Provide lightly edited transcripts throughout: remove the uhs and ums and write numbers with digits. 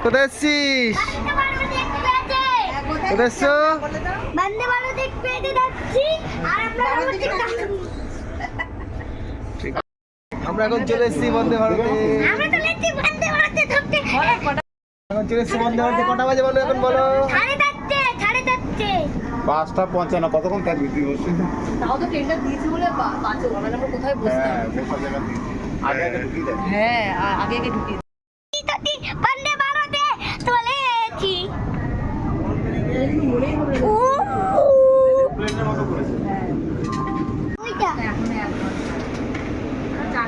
কোথায় এসছিস? কোথায় এসছো? আমরা এখন চলে এসেছি বন্দে ভারতে। এখন চলে এসেছি বন্দে ভারতে। কটা বাজে বলো এখন বলো? 5:55। কতক্ষণ থাকবি তুই বসে? তাও তো ট্রেনটা দিয়েছি বলে বাঁচো, আমরা কোথায় বসতাম। হ্যাঁ, বসার জায়গা দিয়েছি। আগে ঢুকিয়ে দেয়। হ্যাঁ, আগে ঢুকিয়ে বন্দে ভারতে চলেছি। প্লেনের মতো করেছে। ওইটা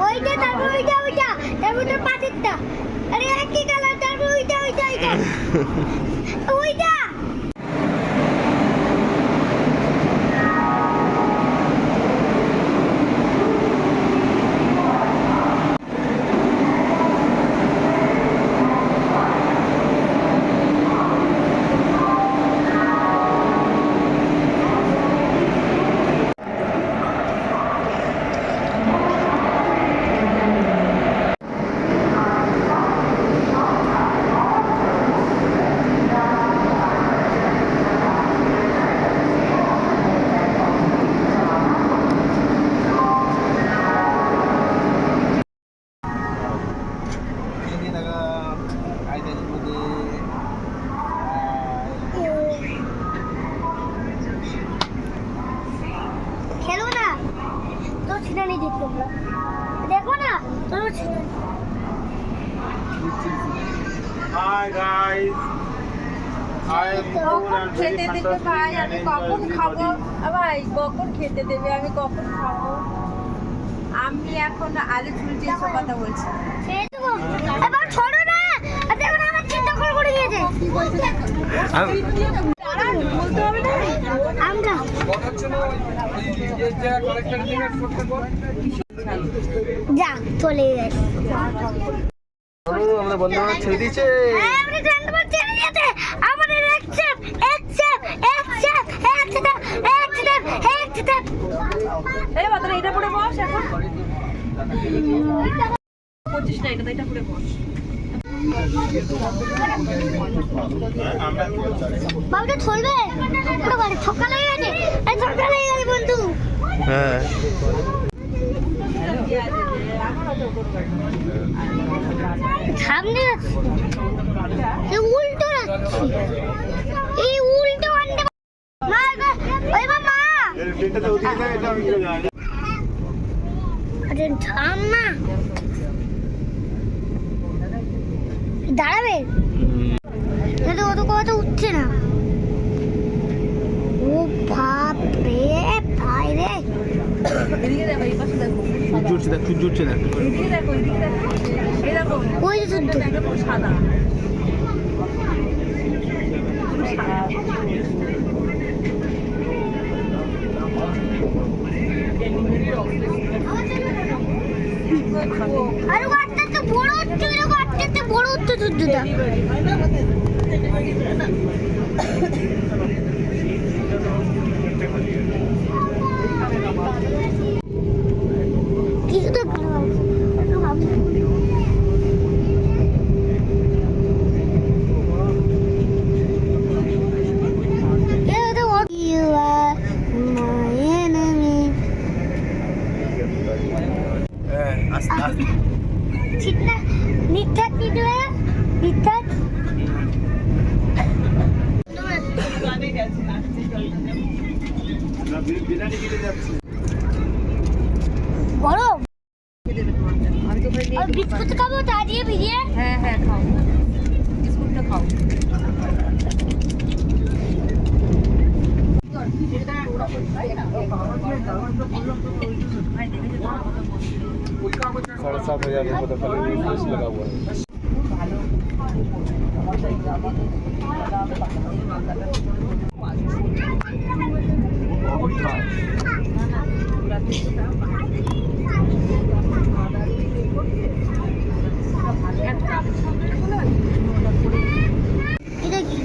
ওইটা তারপর ওইটা তারপর তো পাতেরটা। আরে একই কালার, তারপর ওইটা ওইটা খেলো না তো ছিনানি দেখো না, দেখো না তো ছিনানি। Hi guys. I am cool and very খেতে দেবে ভাই, আমি কখন খাবো? ভাই কখন খেতে দেবে, আমি কখন খাবো? আমি এখন আলু চুল চেয়ে কথা বলছি। এবার ছোড়ো না, দেখো না আমার চিন্তা করে দিয়েছে। বলতে হবে না আমরা যা চলে গেছে। আমাদের বন্দে ভারত ছেড়ে দিয়েছে। হ্যাঁ, আমরা জানতে পারছি ছেড়ে দিয়েছে। আমাদের একসাথ এই বাবা এটা পরে বস এখন। 25 না, এটা পরে বস। বাবুটা চলবে সকাল হয়ে গেছে, সকাল হয়ে গেছে বন্ধু। হ্যাঁ সামনে উল্টো রাখছি, এই উল্টো আনতে মা ওই মা ট্রেনটাতে ওদিকে যায়, এটা আমি জানি। আরে থাম না, দাঁড়াবে এটা অত কথা উঠছে না। ও বাপ রে ভাই রে, এদিকে দেখো, এই পাশে দেখো, জুটছে দেখ, জুটছে দেখ। এদিকে দেখো, এদিকে দেখো, এই দেখো, ওই যে শুদ্ধ এটা পুরো সাদা। আরে আটটা তো বড় হচ্ছে, এরকম আটটা বড় হচ্ছে শুদ্ধটা। কিছু তো You are my enemy. আস্তে আস্তে চিটনা নিঠাক নিদুয়া নিঠাক না বিরিয়ানি খেতে যাচ্ছি। গরম আমি তো নিয়ে আর বিস্কুট খাবো তা দিয়ে ভিজিয়ে। হ্যাঁ হ্যাঁ খাও, বিস্কুটটা খাও। साढ़े 7,000 रुपये तो खाली रिफ्रेश लगा हुआ है। এটা কি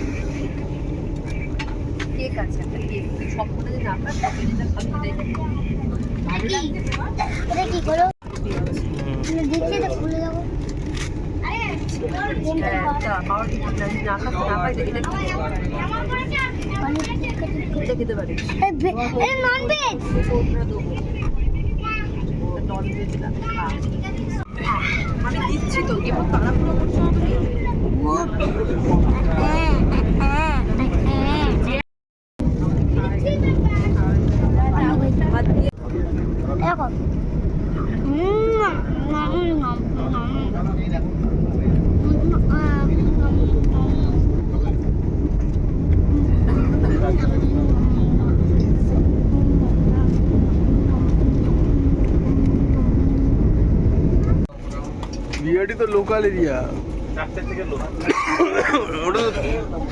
কেক আছে, একটা কেক সবকটা যে না পারে সেটা খাবি, এটা কি করো দিচ্ছে তো খুলে যাবো। আরে খেতে পারি নন ভেজ আমি দিচ্ছি তো কেমন তাড়াহুড়ো করছো তুমি দেখো বিআরটি তো লোকাল এরিয়া, 4টে থেকে লোক ওটা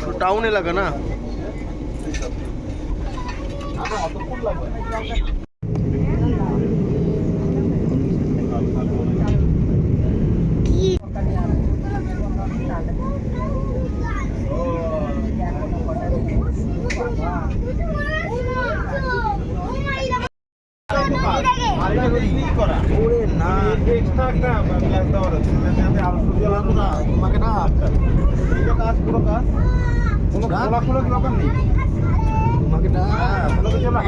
তো টাউন এলাকা না। ওরে না, এক্সট্রা একটা গ্লাস দেওয়ার আছে যাতে আলো দিয়ে লাগবে না। তোমাকে না এই যে কাজ পুরো কাজ কোনো খোলা কি ব্যাপার নেই। তোমাকে না খোলা তো চলে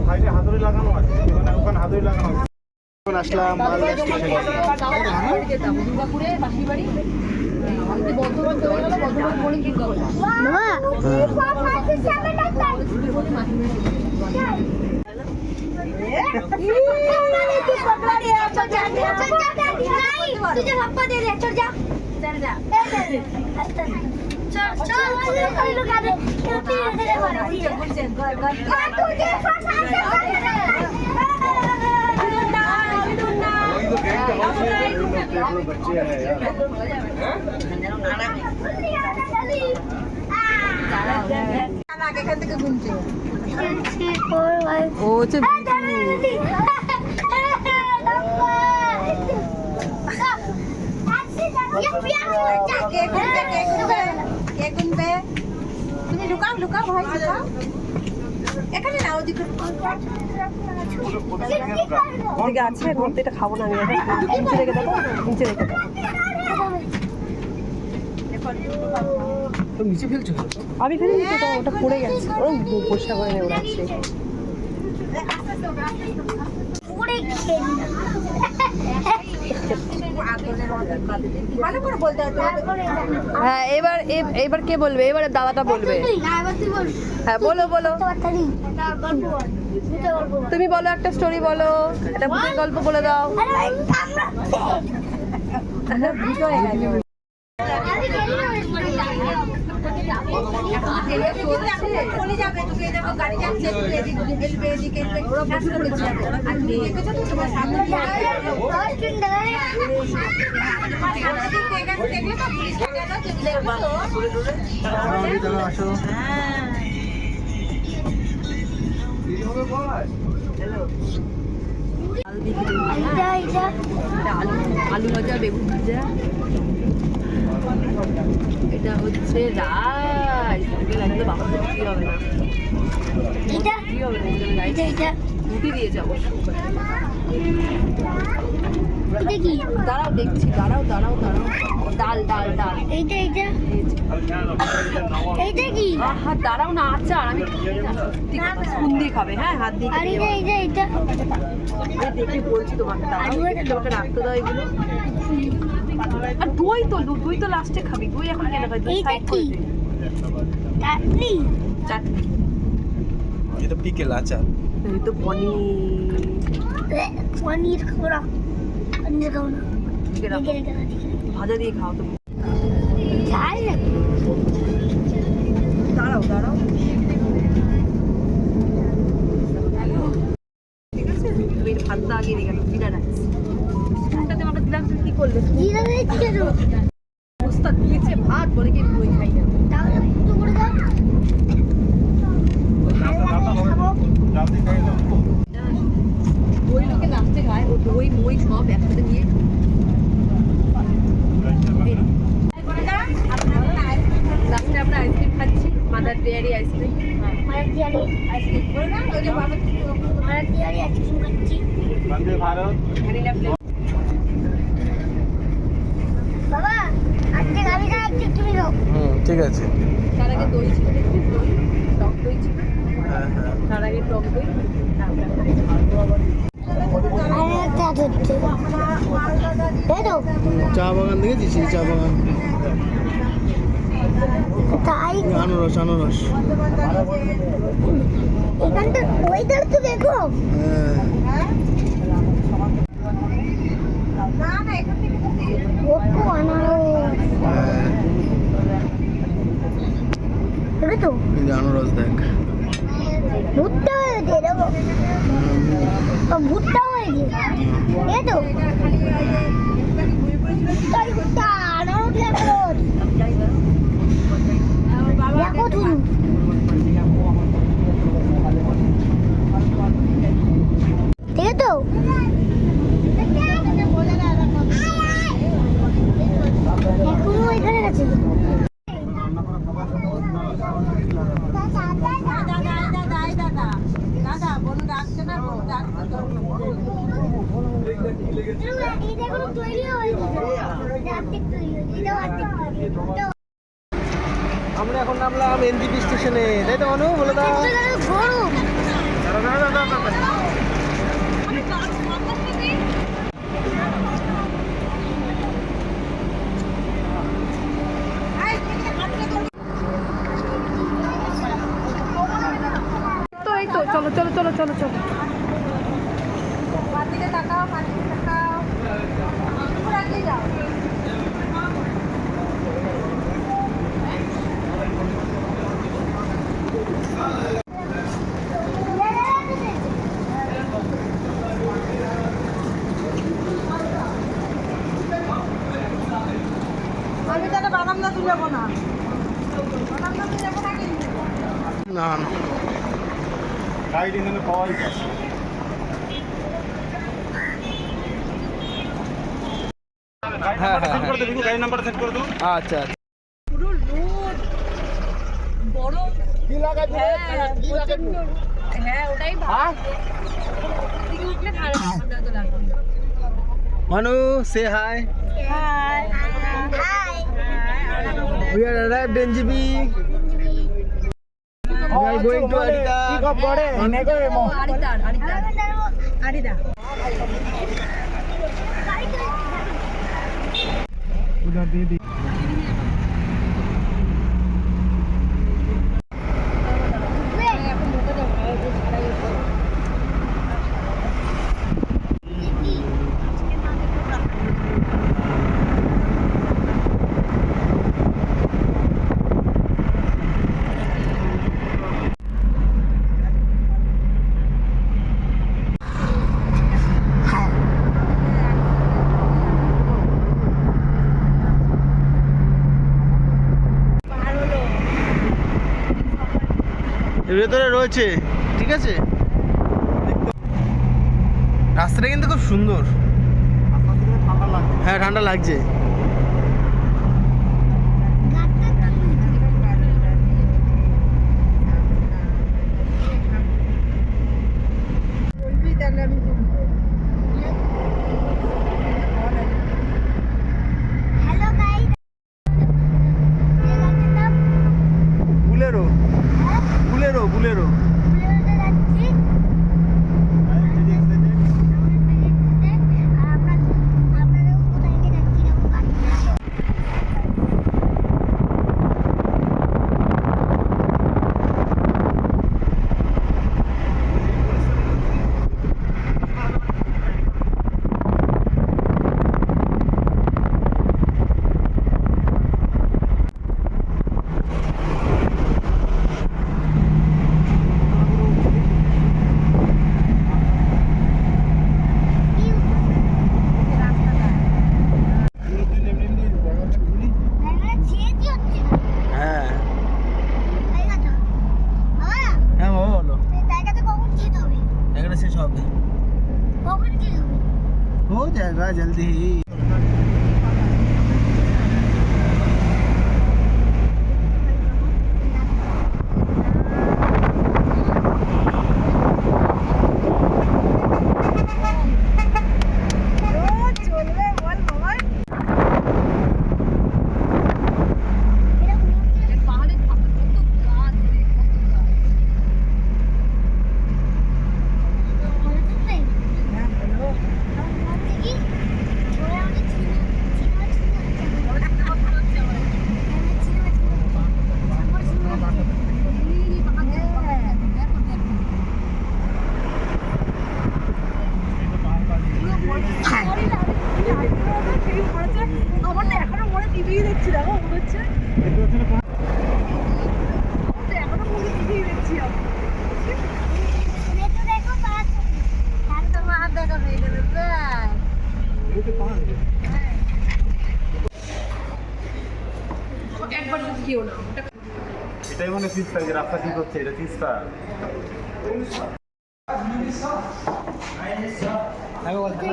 সাইডে হাতুড়ি লাগানো আছে, ওখানে হাতুড়ি লাগানো আছে। এখন আসলাম মালদা স্টেশনে। দুর্গাপুরে মাসির বাড়ি বর্ধমান চলে গেল, বর্ধমান পরে কি করবো तुझे पापा दे रहे चल जा चल जा चल चल लोग आ रहे तेरे वाला तुझे बच्चे हैं यार। এখান থেকে ঘুমছে ও হচ্ছে তুমি লুকাও লুকাও ভাই লুকাও এখানে না ওদিকে ওদিকে আছে এখন তো এটা খাবো না আমি নিচে রেখে দেবো নিচে রেখে দেবো নিচে ফেলছো? আমি ফেলে নিচে ওটা পড়ে গেছে ওরকম পরিষ্কার করে নেই ওরা আছে পুরে খেল ভালো করে বলতে হবে হ্যাঁ এবার এবার কে বলবে এবারে দাদাটা বলবে হ্যাঁ বলো বলো তুমি বলো একটা স্টোরি বলো একটা ভূতের গল্প বলে দাও আসো আলু ভাজা বেগুন ভাজা এটা হচ্ছে রাইস লাগলে বাবা কি হবে না কি হবে না রুটি দিয়েছে অবশ্য দাঁড়াও দেখছি দাঁড়াও দাঁড়াও দাঁড়াও ডাল ডাল ডাল হাত দাঁড়াও না আচার আমি স্পুন দিয়ে খাবে হ্যাঁ হাত দিয়ে দেখে বলছি তোমাকে দাঁড়াও তোমাকে রাখতে দাও এগুলো আর দই তো লাস্টে খাবি দই এখন কেন খাবি দই সাইড করে দে চাটনি এটা পিকেল আচার। এই তো পনির খাবো না পনির খাবো না ভাজা দিয়ে খাও তুমি ঝাল দাঁড়াও দাঁড়াও ঠিক আছে তুমি ভাতটা আগে দিয়ে গেল জিরা রাইস স্পুনটাতে আমরা দিলাম তুমি কি করলে জিরা রাইস কেন বস্তা দিয়েছে ভাত বলে কি দই খাই না তাহলে একটু করে দাও রাতে খাইলাম দই লোকে লাস্টে খায় ও দই মই সব একসাথে নিয়ে লাস্টে আমরা আইসক্রিম খাচ্ছি মাদার ডেয়ারি আইসক্রিম আইসক্রিম করে না ওই যে বাবা বন্দে ভারত ভ্যানিলা ফ্লেভার বাবা আজকে আমি খাচ্ছি তুমি দাও। ঠিক আছে। তার আগে দই ছিল দেখছি, দই টক দই ছিল, হ্যাঁ হ্যাঁ। তার আগে টক দই, আর একটা হচ্ছে এই তো চা বাগান দেখেছিস? এই চা বাগান, তাই আনারস আনারস। এখানটা ওয়েদার তো দেখো। হ্যাঁ না না এখান থেকে ওপো আনারস হ্যাঁ। দেখো তো এই যে আনারস দেখ। ভুট্টা হয়েছে দেখো, ভুট্টা হয়েছে এই তো তাই ভুট্টা আনারস দেখো দেখো তুমি ঠিক আছে তো এখনো এখানে আছে। দাদা বলুন ডাকছে না, বলুন ডাকছে তো। এটা কোনো তৈরি হয়নি, অর্ধেক তৈরি হয়েছে, এটাও অর্ধেক তৈরি হয়েছে। আমরা এখন নামলাম এনজিপি স্টেশনে, তাই তো মানু? বলে দাও। গরম তো এই তো চলো চলো চলো চলো চলো, পাতিতে তাকাও, পাতিতে তাকাও, পুরো আগে যাও। আমি তাহলে বাদাম না তুলবো না, বাদাম না তুলবো না কিন্তু। না না গাইড এখানে পাওয়াই যায়। হ্যাঁ হ্যাঁ সেট করে দে, গাড়ি নাম্বারটা সেট করে দাও। আচ্ছা আচ্ছা। পুরো রোদ, গরম, কি লাগাই? হ্যাঁ প্রচণ্ড। হ্যাঁ ওটাই ভালো, এদিকে উঠলে ঠান্ডা তো লাগবে। মানু সে hi. Hi hi We are arrived in NGP. We are going to Arita. আরিদার আরিদা। उधर दे दी। এখন ঢুকে যাবো, ছাড়াই উপর। এর ভেতরে রয়েছে, ঠিক আছে। রাস্তাটা কিন্তু খুব সুন্দর। হ্যাঁ ঠান্ডা লাগছে। বলবি তাহলে আমি তুলবো। হ্যালো গাইস এখানটার নাম বুলেরো বুলেরো বুলেরো। বুলেরোতে যাচ্ছি আর আপনারাও কোথায় যাচ্ছি দেখো গাড়িটা। এখানে চেঞ্জই হচ্ছে না। হ্যাঁ তাই না তো? বাবা, হ্যাঁ বাবা বলো। এই জায়গাটা কখন যেতে হবে? এখানে শেষ হবে। কখন যেতে হবে? हो जाएगा जल्दी ही। তিস্তা, এই যে রাস্তা ঠিক হচ্ছে, এটা তিস্তা। আমি বলছি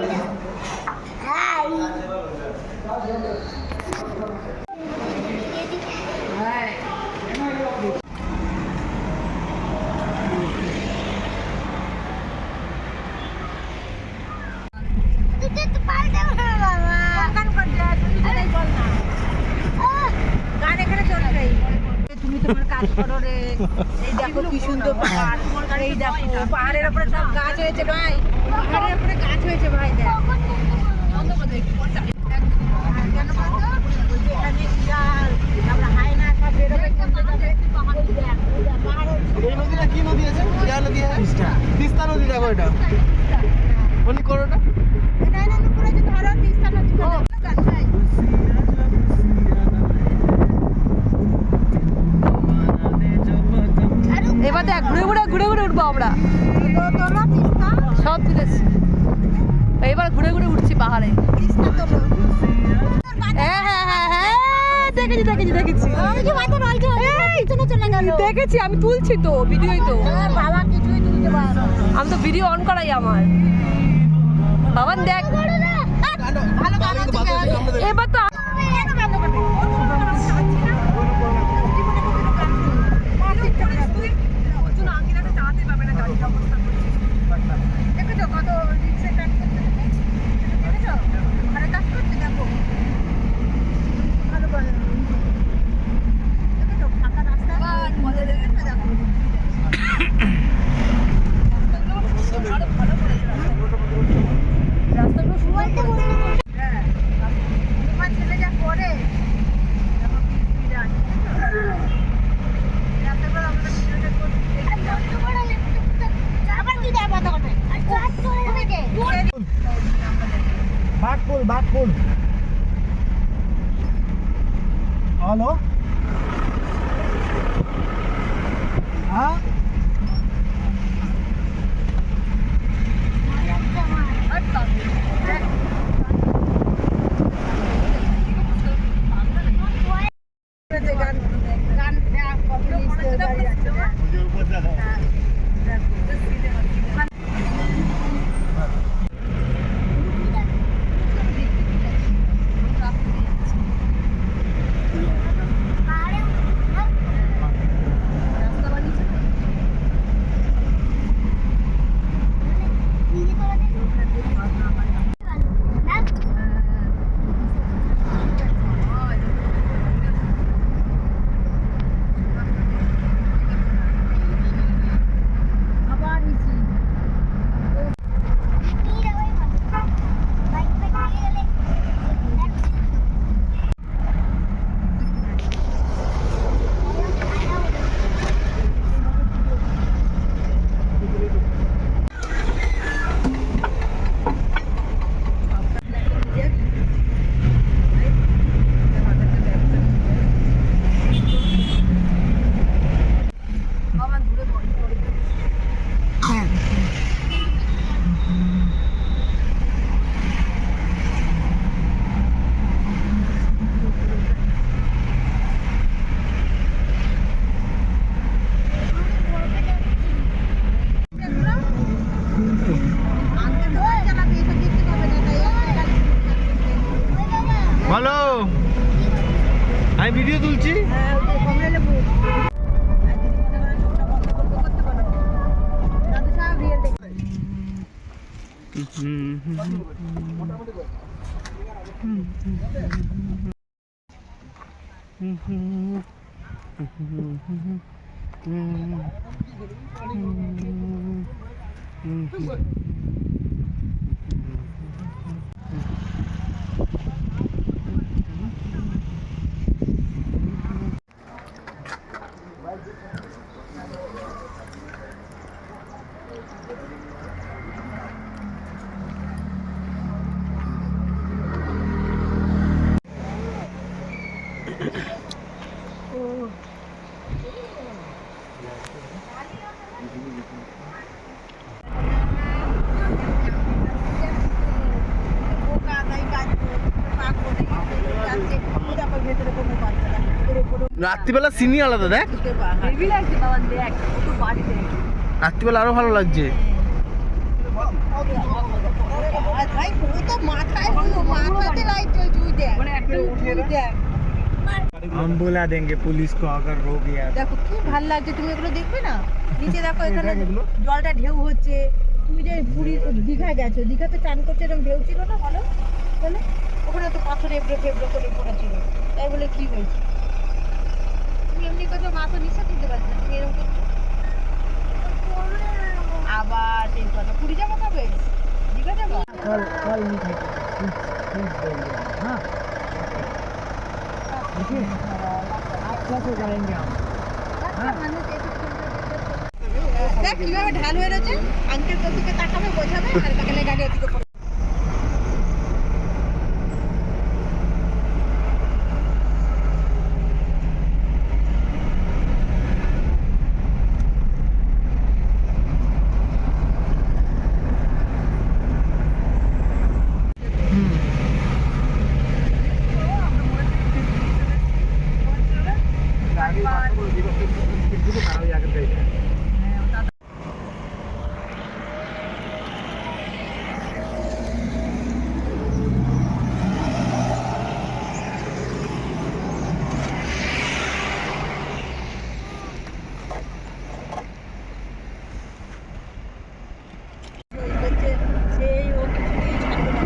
তুমি তোমার কাজ করো রে। এই দেখো কি সুন্দর পাহাড়, এই দেখো পাহাড়ের উপরে সব গাছ হয়েছে ভাই, পাহাড়ের উপরে গাছ হয়েছে ভাই। দেখ কেন বলতো? ওই যে এখানে বিড়াল, আমরা হায়না সব বেরোবে খেলতে যাবে। পাহাড়ের এই নদীটা কি নদী আছে? ইয়া নদী আছে? তিস্তা নদী দেখো এটা। মনে করো না? উপরে যে ধরো তিস্তা নদী ভাই। এবার দেখ ঘুরে ঘুরে ঘুরে ঘুরে উঠবো আমরা, তোলো তিস্তা, সব তুলেছি। এবার ঘুরে ঘুরে উঠছি পাহাড়ে। তিস্তা তোলো। হ্যাঁ হ্যাঁ হ্যাঁ হ্যাঁ, দেখেছি দেখেছি দেখেছি ওই যে মাথা রয়েছে, পিছনে চলে গেল। দেখেছি, আমি তুলছি তো, ভিডিওই তো। বাবা কিছুই তুলতে পারে না। আমি তো ভিডিও অন করাই আমার। বাবান দেখ, ভালো গান হচ্ছে। এবার তো বাঘপুল, বাঘপুল। হ্যালো, হ্যাঁ বলো, আমি ভিডিও তুলছি। রাত্রিবেলা সিনই আলাদা দেখ, হেভি লাগছে বাবা, দেখ ওকে বাড়িতে রাত্রিবেলা আরো ভালো লাগছে। ভাই ওই তো মাথায় মাথাতে লাইট জ্বলছে, ওই দেখ ওই দেখ। हम बुला देंगे पुलिस को अगर हो गया। দেখো কি ভালো লাগছে, তুমি এগুলো দেখবে না? নিচে দেখো এখানে জলটা ঢেউ হচ্ছে। তুমি যে পুরী দীঘায় গেছো, দীঘাতে চান করছে এরকম ঢেউ ছিল না? বলো তাহলে ওখানে তো পাথর এবড়ো ফেবড়ো করে পড়া ছিল, তাই বলে কি হয়েছে? তুমি এমনি কথা মা তো নিচে দিতে পারছো না, তুমি এরকম করছো। আবার সেই কথা, পুরী যাবো কবে? দীঘা যাবো? कल कल नहीं खाएंगे, प्लीज बोलिए हाँ देखिए अच्छा से जाएंगे हम। দেখ কিভাবে ঢাল হয়ে রয়েছে, আঙ্কেল তোদিকে তাকাবে বোঝাবে আর কাকালে গাড়ি ওদিকে পড়ে। गाड़ी वापस बोल दी किसी को खराब जाकर गई है। সেই ও কিছুতেই ছাড়বে না।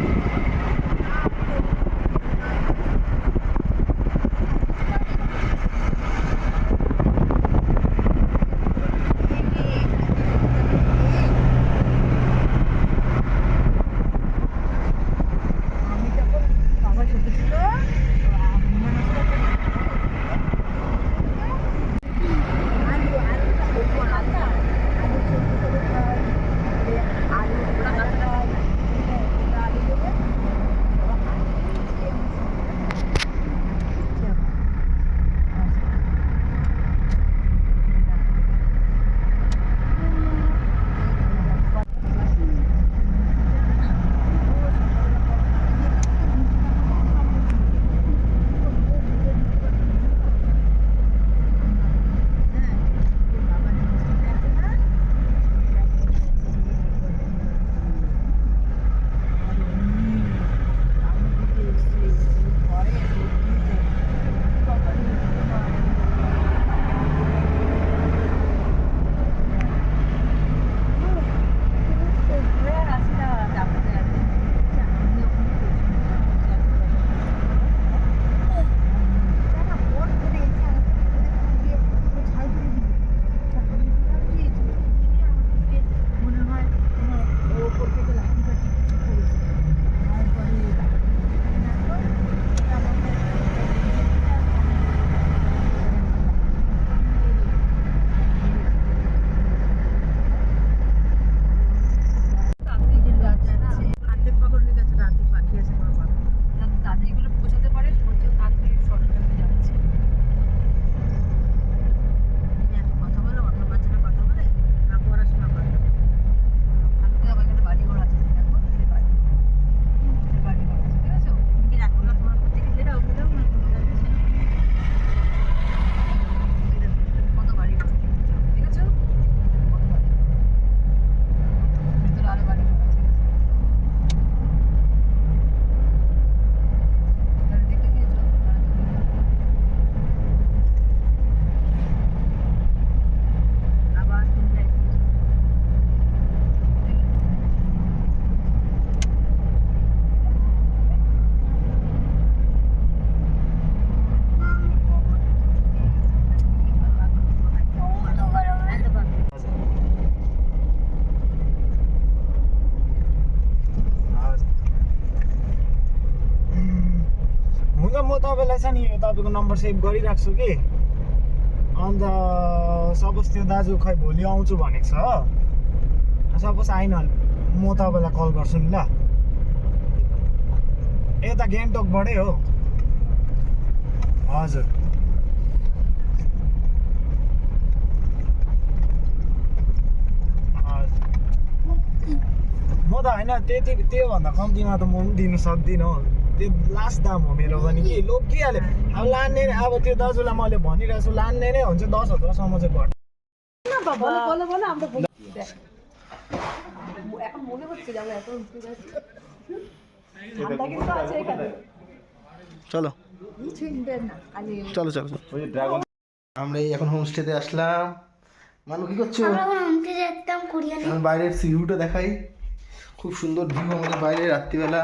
আমি যখন বাবা ছোট ছিল म तपाईँलाई छ नि तपाईँको नम्बर सेभ गरिराख्छु कि, अन्त सपोज त्यो दाजु खै भोलि आउँछु भनेको छ हो, सपोज आइन म तपाईँलाई कल गर्छु नि ल। यता गान्तोकबाटै हो। हजुर म त होइन त्योभन्दा कम्तीमा त म पनि दिनु सक्दिनँ हो। त्यो लास्ट दाम हो मेरो पनि कि लोकिहाल्यो अब लान्ने अब त्यो दाजुलाई मैले भनिरहेको छु लान्ने नै हुन्छ 10,000सम्म चाहिँ घट्छ বলো বলো বলো আমরা বলি এখন মনে হচ্ছে যে আমরা এত উঠতে যাচ্ছি ঠান্ডা কিন্তু আছে এখানে চলো কিছু ইন্টার না খালি চলো চলো আমরা এই এখন হোমস্টেতে আসলাম। মানু কি করছো? আমরা এখন আনতে যেতাম কোরিয়ানে। আমি বাইরের সি ভিউটা দেখাই, খুব সুন্দর ভিউ আমাদের বাইরে রাত্রিবেলা,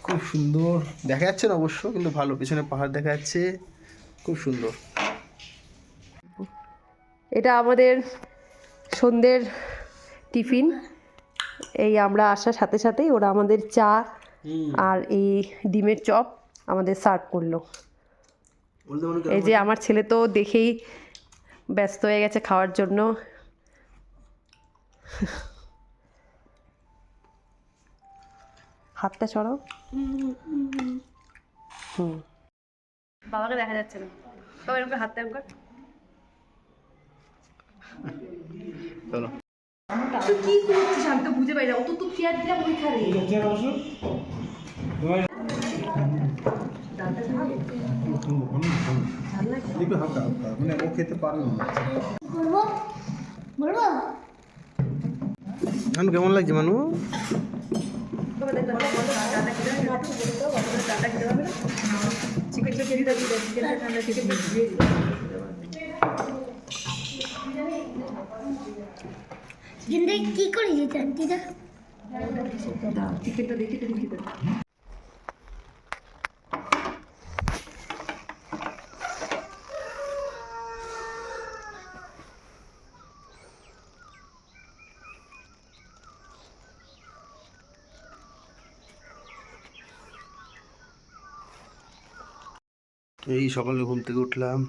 খুব সুন্দর দেখা যাচ্ছে না অবশ্য, কিন্তু ভালো, পেছনে পাহাড় দেখা যাচ্ছে, খুব সুন্দর। এটা আমাদের সন্ধ্যের টিফিন। এই আমরা আসার সাথে সাথেই ওরা আমাদের চা আর এই ডিমের চপ আমাদের সার্ভ করলো। এই যে আমার ছেলে তো দেখেই ব্যস্ত হয়ে গেছে খাওয়ার জন্য। হাতটা ছড়াও। বাবাকে দেখা যাচ্ছে না, বাবা এরকম হাতটা একবার। চলো কি করছিস আমি তো বুঝে পাই না, অত তো কেয়ার দিলাম ওইখানে। একটু হালকা হালকা, মানে ও খেতে পারবে না। বলবো বলবো মানু কেমন লাগছে? মানু জিন্দগি কি করে যেতে দিদা? টিকিটটা দেখি তো দেখি তো। এই সকালে ঘুম থেকে উঠলাম,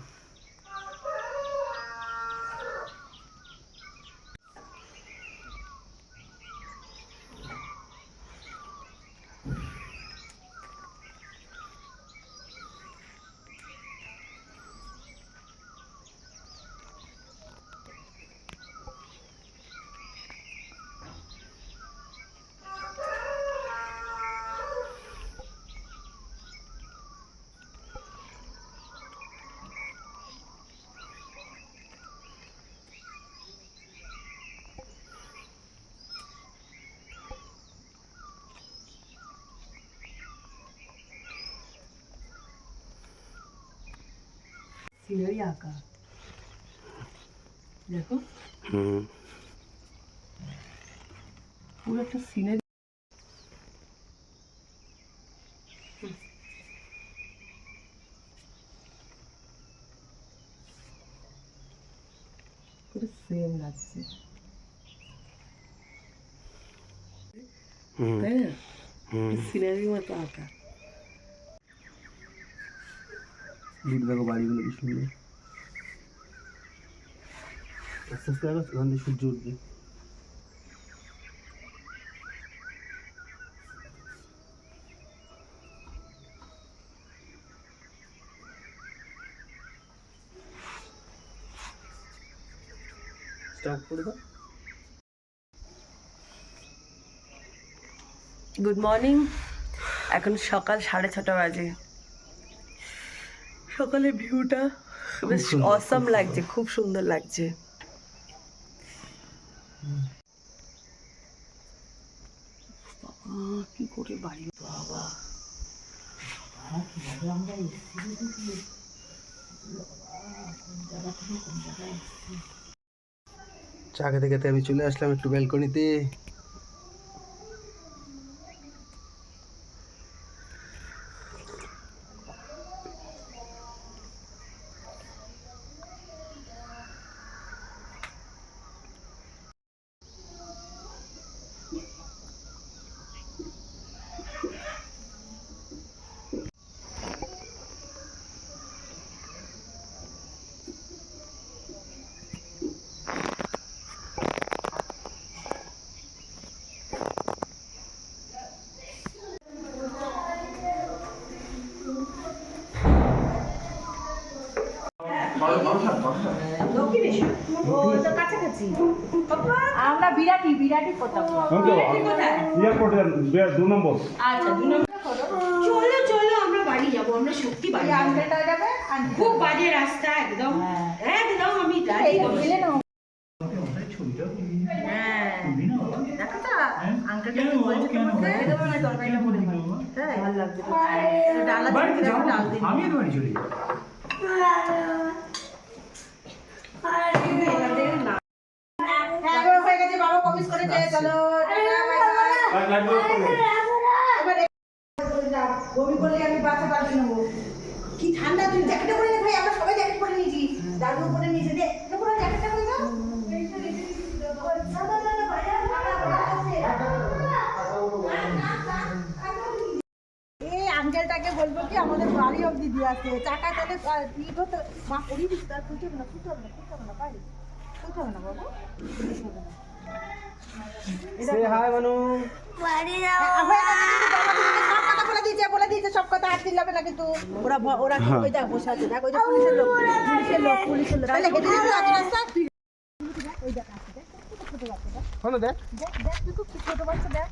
সিনারি আঁকা দেখো, পুরো একটা সিনারি। পুরো সেম লাগছে, তাই না? সিনারির মতো আঁকা। দূর দেখো বাড়িগুলো কি সুন্দর, আস্তে আস্তে দেখো ওখান থেকে সূর্য উঠবে। স্টপ করে দাও। গুড মর্নিং, এখন সকাল 6:30 বাজে। সকালের ভিউটা বেশ অসাম লাগছে, খুব সুন্দর লাগছে। কি করে বাড়ি বাবা, চা খেতে খেতে আমি চলে আসলাম একটু ব্যালকনিতে। দক্ষিণেশ্বর ও তো কাছাকাছি। যাচ্ছি আমরা বিরাটি কোথাও এয়ারপোর্টে 2 নম্বর। আচ্ছা 2 নম্বর চলো চলো আমরা বাড়ি যাবো, আমরা সত্যি বাড়ি যাবো। আঙ্কেলটা যাবে খুব বাজে রাস্তা একদম একদম আমি যাই গেলে না হ্যাঁ দেখো তো আঙ্কেলটা কি বলছে তোমাকে দেবো না তরকারিটা বলে তাই ভালো লাগছে ডাল আছে ডাল দিন আমি তো বাড়ি চলে হ্যাঁ হয়ে গেছে বাবা প্রমিস করেছে চলো বমি করলে আমি বাচ্চা পাল্টে নেবো কি ঠান্ডা তুই জ্যাকেটটা পরে নে ভাই আমরা সবাই জ্যাকেট পরে নিয়েছি দাদু পরে নিয়েছে দে পুরো জ্যাকেটটা পরে দাও এই আঙ্কেলটাকে বলবো কি আমাদের বাড়ি অবধি দিয়ে আসতে টাকা তাহলে নিব তো মা পড়িয়ে দিচ্ছি তার তুই না বাড়ি কোথাও না বাবা সে হাই মানু বলে দিয়েছে সব কথা আর চিল্লাবে না কিন্তু ওরা ওই দেখ বসে আছে দেখ ওই যে পুলিশের লোক তাহলে হেঁটে যেতে আছে রাস্তা ওই দেখ ছোট বাচ্চা শোনো দেখ দেখ তুই খুব ছোট বাচ্চা দেখ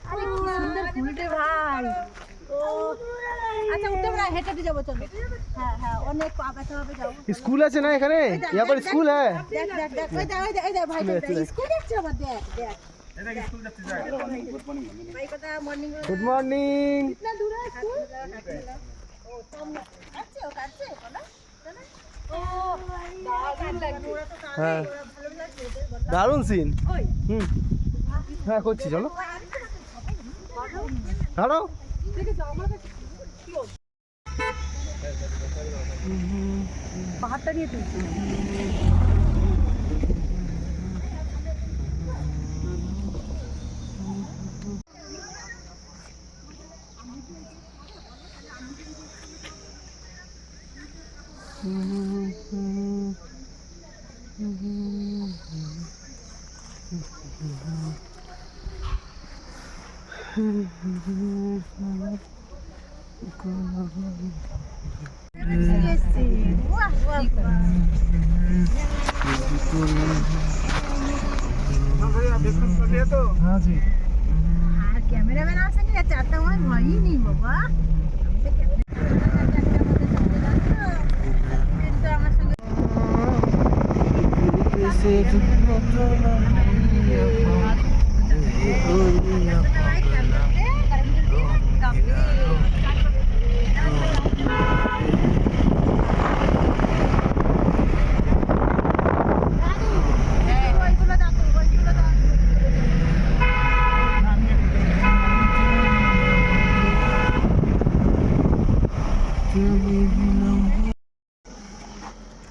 আরে কি সুন্দর ফুলটে ভাই ও আচ্ছা উঠতে না হেঁটে যাবো চলো হ্যাঁ অনেক পা ব্যথা হবে যাও স্কুল আছে না এখানে यहाँ पर स्कूल है দেখ ওই দেখ ভাই স্কুল যাচ্ছে আবার দেখ এটা স্কুল যাচ্ছে যায়। ভাই কথা মর্নিং गुड मॉर्निंग कितना दूर है स्कूल ओ सामने কাছে বলো ও দারুণ লাগছে হ্যাঁ ভালো লাগছে দারুণ সিন ওই হ্যাঁ করছি চলো হাঁটো পাহাড়টা নিয়ে তুলছি हाँ जी আর ক্যামেরাম্যান আছে কি চারটা আমার ভয়ই নেই বাবা আমার সঙ্গে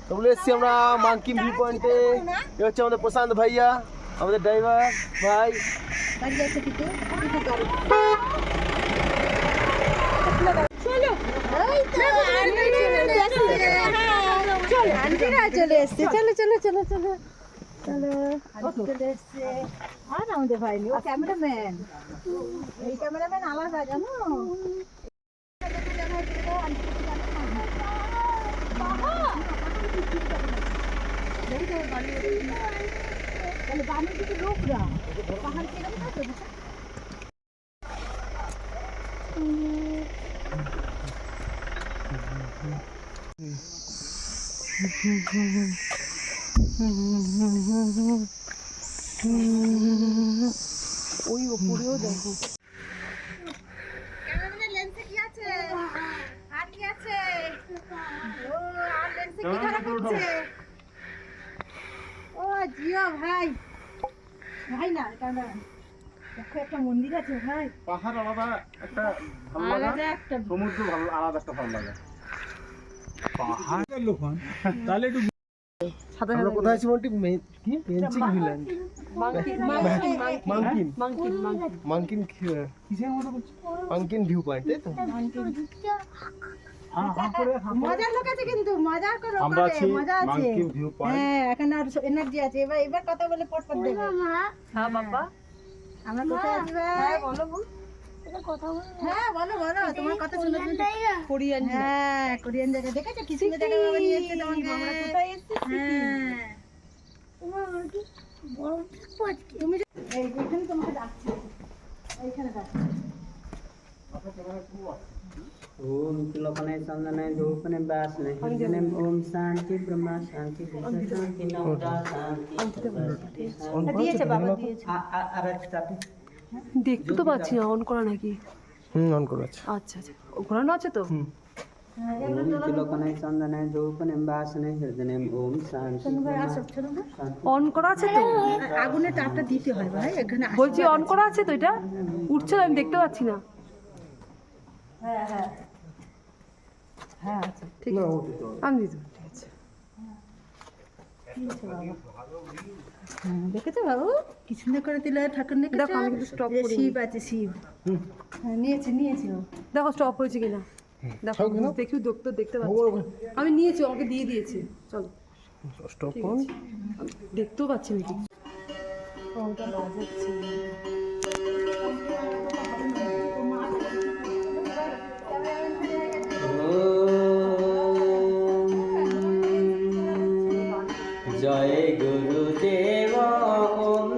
তো বলে এসছি আমরা মাঙ্কিম ভিউ পয়েন্টে এ হচ্ছে আমাদের প্রশান্ত ভাইয়া আমাদের ড্রাইভার ভাই বাড়ি যাচ্ছে কিন্তু চলো এই তো আন্টিরা চলে এসছে চলো চলে এসছে আর আমাদের ভাই ও ক্যামেরাম্যান এই ক্যামেরাম্যান আলাদা জানো তাহলে বানিয়ে দিতে লোকরা পাহাড় কিরকম থাকে ওই ওপরেও দেখো ক্যামেরাম্যানের লেন্সে কি আছে আর কি আছে ও আর লেন্সে কি ধরা পড়ছে ও জিও ভাই না ক্যামেরা দেখো একটা মন্দির আছে ভাই পাহাড় আলাদা একটা ভালো লাগা, আলাদা একটা সমুদ্র ভালো আলাদা একটা ভালো লাগা। পাহাড়ের লোক তাহলে একটু আমরা কোথায় আছি বলটি কি পেন্সিং ভিলেন মাঙ্কিন কিসের মতো করছে? মাঙ্কিন ভিউ পয়েন্ট তাই তো মজার লোক আছে কিন্তু মজা করো আমরা আছি মজা আছে মাঙ্কিম ভিউ পয়েন্ট। হ্যাঁ এখানে আর এনার্জি আছে এবার কথা বলে পটপট দেবে হ্যাঁ বাবা আমরা কোথায় আছি ভাই বলো হ্যাঁ বলো তোমার কথা শুনে কোরিয়ান হ্যাঁ কোরিয়ান জায়গা দেখেছো কি সুন্দর জায়গা বাবা নিয়ে এসেছে তোমাকে আমরা কোথায় এসেছি হ্যাঁ পুচকি। তুমি এইখানে তোমাকে ডাকছি, এইখানে ডাকছি। ओम त्रिलोकने चंदने धूपने वासने हृदयने ओम शांति ब्रह्मा शांति विश्व शांति नवदा शांति দিয়েছে বাবা দিয়েছে। দেখতে তো পাচ্ছি না, অন করা নাকি? অন করে আছে। আচ্ছা আচ্ছা, ঘোরানো আছে তো। ओम त्रिलोकने चंदने धूपने वासने हृदयने ओम शांति অন করা আছে তো? আগুনের তাপটা দিতে হয় ভাই এখানে। বলছি অন করা আছে তো, এটা উঠছে না, আমি দেখতে পাচ্ছি না। হ্যাঁ হ্যাঁ হ্যাঁ আচ্ছা ঠিক আছে, আমি দিয়ে দেবো, ঠিক আছে। দেখেছো বাবু কি সুন্দর করে দিল ঠাকুর। দেখো, আমি কিন্তু stop করিনি। শিব আছে শিব। হ্যাঁ নিয়েছে নিয়েছে ও। দেখো স্টপ হয়েছে কিনা, দেখো দেখি দেখতে পাচ্ছি। আমি নিয়েছি, আমাকে দিয়ে দিয়েছে। চলো স্টপ ঠিক আছে। আমি দেখতেও পাচ্ছি নাকি ফোনটা বাজাচ্ছে। जय गुरुदेव ओम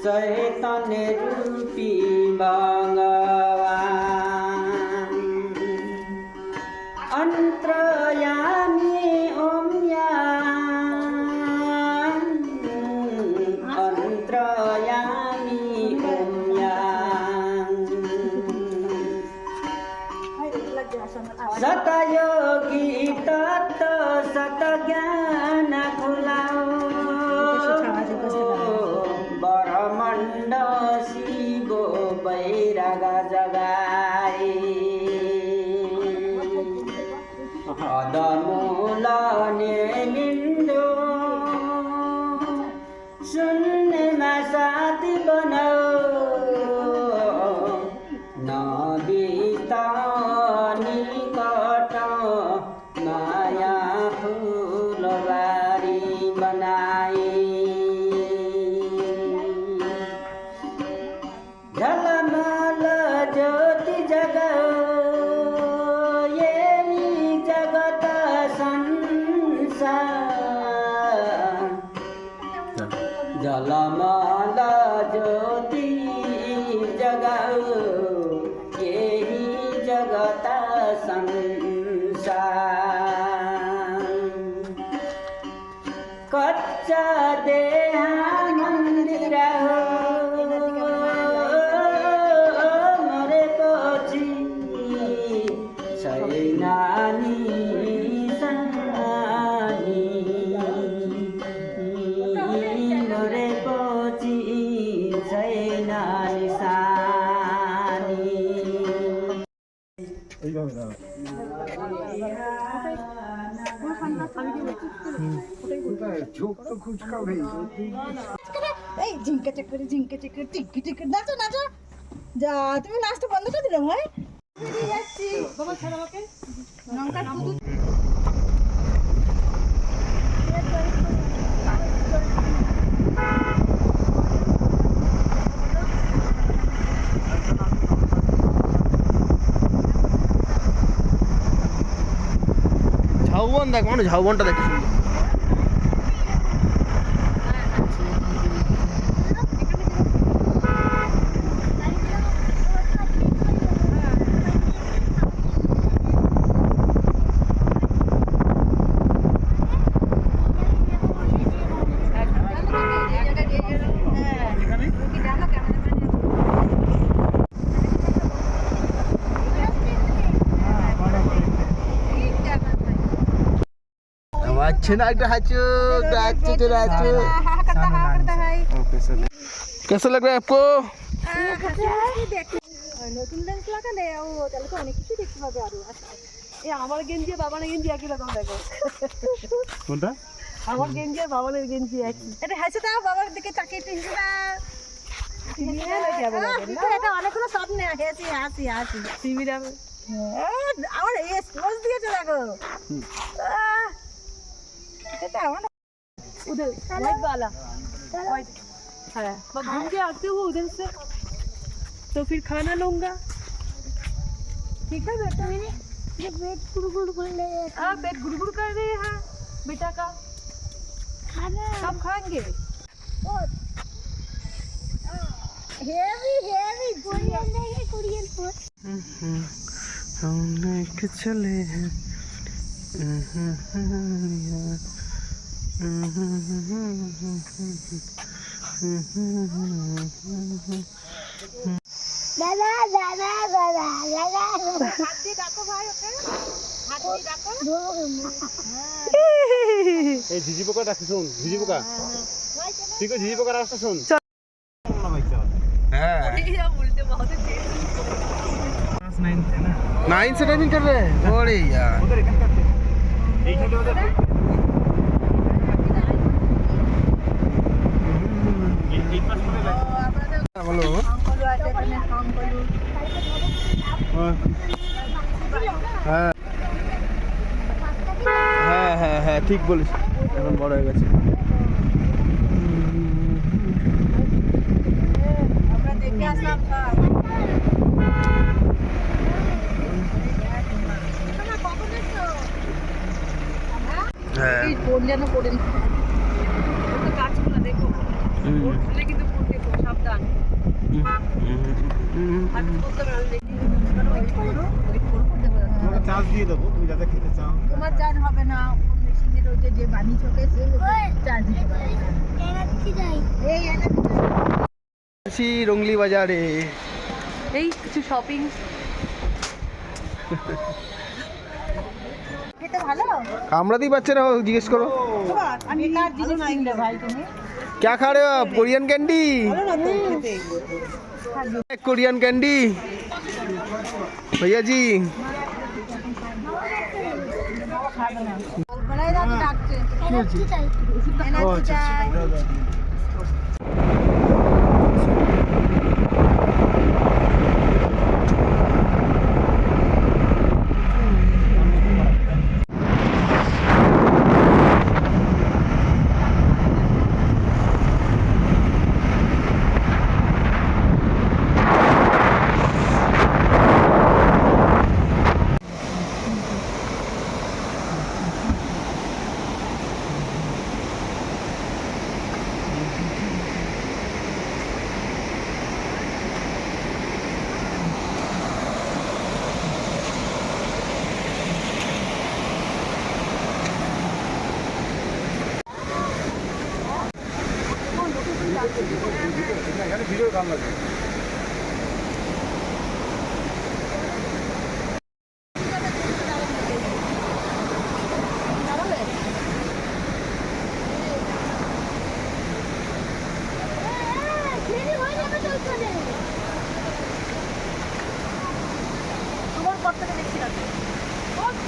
चैतन्य रूपी भगवान अंतर्यामी ओम अंतर्यामी ओम सतयोगी तत्व सतज्ञान खुलाओ ब्रह्मांड शिव बैराग जगाए अदमूल निंदो शून्य में साथी बनाओ नदीता निकट माया फूलबारी बनाए झलमल ज्योति जगाओ यही जगत संसार झलमल ज्योति जगाओ यही जगत संसार कच्चा देहा मंदिर हो मरे पछि छैनानी सानी मरे पछि छैनानी सानी এইভাবে দাঁড়া। চোখ তো খুচকা হয়ে এই ঝিঙ্কা চেকর টিকি টিকি নাচো নাচো। যা তুমি নাচটা বন্ধ করে দিলে ভাই। বেরিয়ে যাচ্ছি বাবা, ছাড়া আমাকে লঙ্কা শুধু। ঝাউবন দেখ, মানে ঝাউবনটা দেখতে সুন্দর। अच्छा ना एक हाचू गाचू तो राचू। कैसा लग रहा है आपको? নতুন লেন্স লাগালে ও তাহলে তো অনেক কিছু দেখতে পাবে আরো। এই আমার গেঞ্জি আর বাবানের গেঞ্জি একই রকম দেখো। কোনটা? আমার গেঞ্জি আর বাবানের গেঞ্জি একই। এটা হেসে দাও, বাবার দিকে তাকিয়ে একটু হেসে দাও। এটা অনেকগুলো স্বপ্ন হেসি হাসি হাসি টিভি দেখো। আমার এই স্পোজ দিয়েছে দেখো। এটা আমার उधर वाइट वाला वाइट है। घूम के आते हो उधर से तो फिर खाना लूंगा। ठीक है बेटा, ये पेट गुड़गुड़ कर रहे हैं। हाँ पेट गुड़गुड़ कर रही है बेटा का। खाना सब खाएंगे हेवी हेवी कोरियन देंगे कोरियन फूड हम लेके चले हैं दादा दादा दादा दादा हाथ দিয়ে ডাকো ভাই ওকে হাত দিয়ে ডাকো এই ঝিঝি পোকা ডাকছে শুন ঝিঝি পোকা ঠিক আছে ঝিঝি পোকার আওয়াজটা শুন হ্যাঁ উল্টে बहुत क्लास 9 थे ना 9 से टाइमिंग कर रहे हैं अरे यार उधर इधर करते এইখানে ওদের এই পাশ করে লাগে বলো अंकल आते हैं अंकल হ্যাঁ হ্যাঁ হ্যাঁ হ্যাঁ ঠিক বলিস এখন বড় হয়ে গেছে আমরা দেখে আসলাম স্যার তোমরা কখন এসছো হ্যাঁ এই ফোন যেন করে না তো গাছগুলো দেখো ওখানে কিন্তু ফোন দেখো সাবধান আর বলতে পারো দেখি ওয়েট করো তোমাকে চার্জ দিয়ে দেবো তুমি যাতে খেতে চাও তোমার চার্জ হবে না মেশিনের ওই যে বানি ছোটে সে চার্জ দিতে পারে এনার্জি যাই এই এনার্জি রংলি বাজারে এই কিছু শপিং। খেতে ভালো কামড়াতেই পারছে না জিজ্ঞেস করো আমি কার জিনিস কিনলে ভাই তুমি क्या खा रहे हो आप कोरियन कैंडी ভালো না তো খেতে कोरियन कैंडी भैया जी বলাই দাদু ডাকছে এনার্জি চাই এনার্জি চাই এখানে ভিডিও কাম লাগে খেয়ে হয়ে যাবে তো ওখানে তোমার কত থেকে দেখছি না কত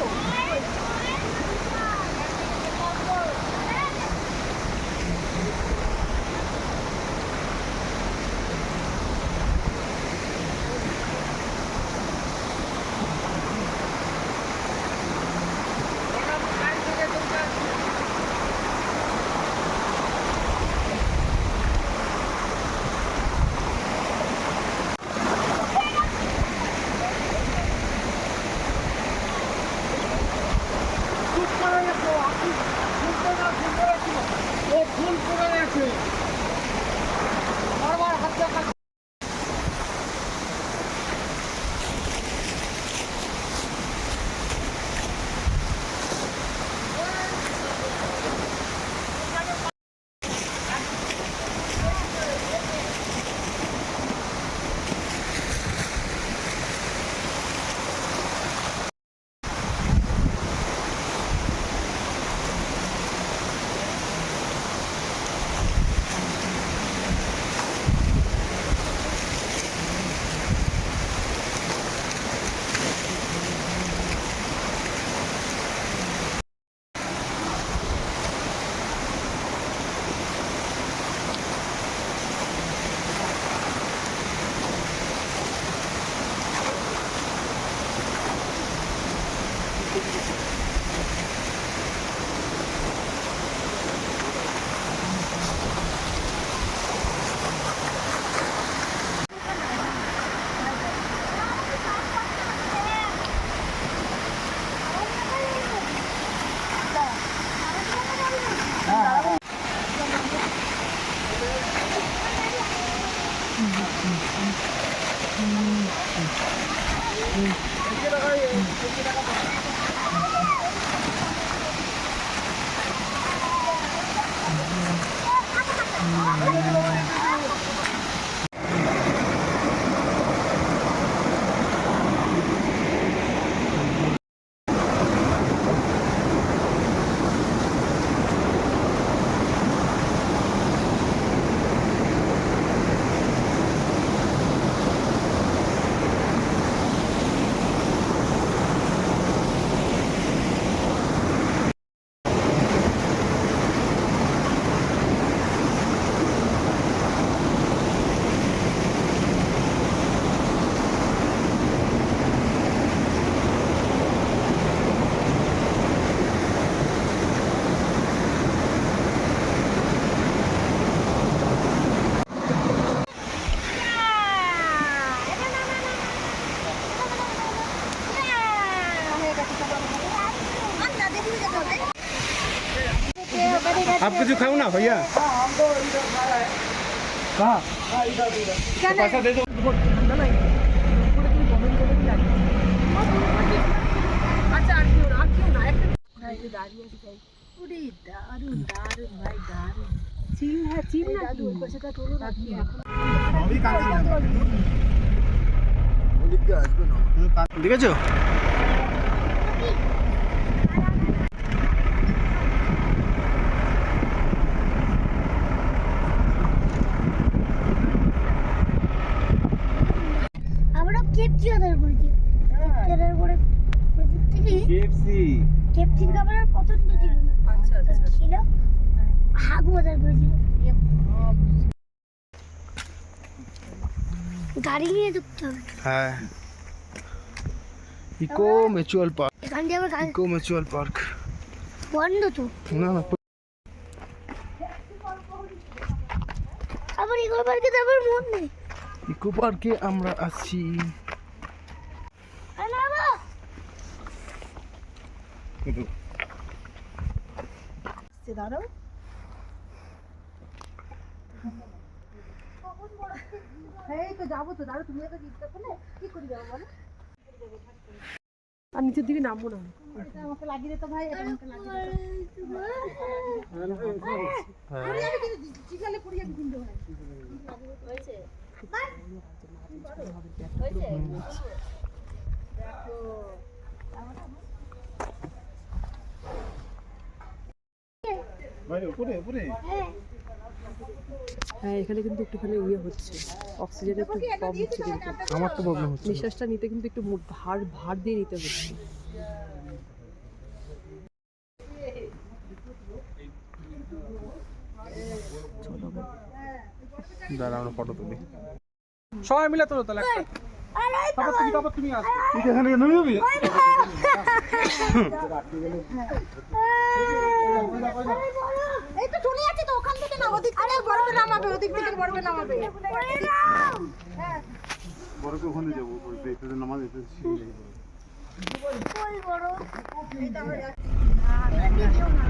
आप कुछ खाओ ना भैया कहाँ पैसा दे दो আচ্ছা আর কেউ না না একটু দাঁড়িয়ে আছে তাই ওরে দারুণ দারুণ ভাই দারুণ চিল হ্যাঁ চিল না কি ওই পাশেটা তোলো না কি এখন সবই কাঁচি না ওদিকে আসবে না দেখেছো আমরা কেপচি অর্ডার করেছি অর্ডার করে কেএফসি কেপচির খাবারের পছন্দ ছিল না আচ্ছা আচ্ছা ছিল হাগু অর্ডার করেছিল গাড়ি নিয়ে ঢুকতে হবে হ্যাঁ ইকো ম্যাচুয়াল পার্ক এখান দিয়ে আবার গাড়ি ইকো ম্যাচুয়াল পার্ক বন্ধ তো না না আবার ইগোর পার্কে যাবার মন নেই ইকো পার্কে আমরা আছি আরে বাবা দাঁড়াও এই তো যাবো তো দাঁড়াও তুমি তো জিজ্ঞাসা করলে কি করি যাবো বলো আর নিচের দিকে নামবো না এটা আমাকে লাগিয়ে দে তো ভাই এটা আমাকে লাগিয়ে দে আরে আমি কিন্তু জিগালে পড়ি আমি কিন্তু হয় হয়েছে দেখো বাইরে উপরে উপরে হ্যাঁ এখানে কিন্তু একটুখানি ইয়ে হচ্ছে অক্সিজেন একটু কম হচ্ছে কিন্তু আমার তো প্রবলেম হচ্ছে নিঃশ্বাসটা নিতে কিন্তু একটু ভার দিয়ে নিতে হচ্ছে দাঁড়া আমরা ফটো তুলি সবাই মিলে তোলো তাহলে তারপর তুমি আসবে তুই এখানে নেমে যাবি এই তো চলে যাচ্ছে তো ওখান থেকে না ওদিক থেকে বড়বে নামাবে ওদিক থেকে বড়বে নামাবে হ্যাঁ বড় তো ওখানে যাবো এতে নামাজ এতে কই বড় এই তো আমরা যাচ্ছি ভিডিও না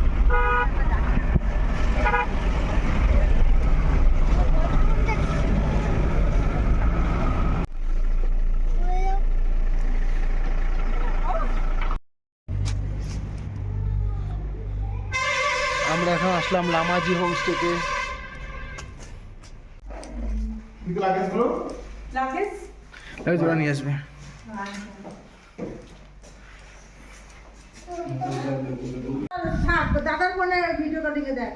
আমরা এখন আসলাম লামাজি হোমস্টেতে এই তোরা নিয়ে আসবে থাক দাদার ফোনে ভিডিও কলিং এ দেখ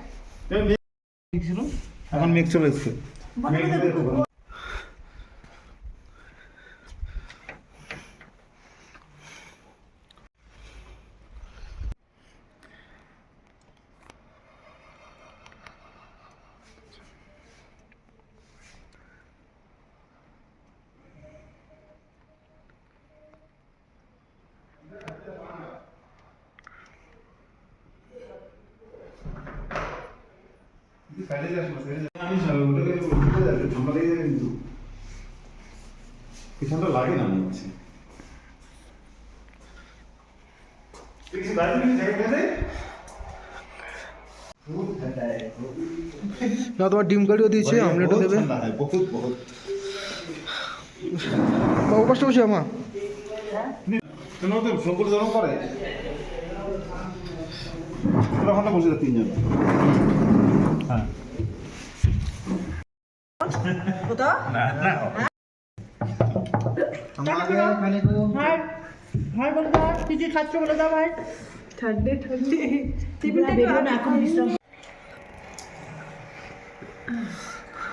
এখন মেঘ চলে এসছে পিছনটা লাগে না মনে হচ্ছে না তোমার ডিম কারিও দিয়েছে অমলেটও দেবে বহুত বহুত বাবু পাশে বসে আমা নতুন শঙ্কর জন্ম করে ওখানে বসে যায় 3 জন। হ্যাঁ কোথাও না না ভাই বলে দাও কি কি খাচ্ছ বলে দাও ভাই। ঠান্ডে টিফিনটা বেরো না এখন বিশ্রাম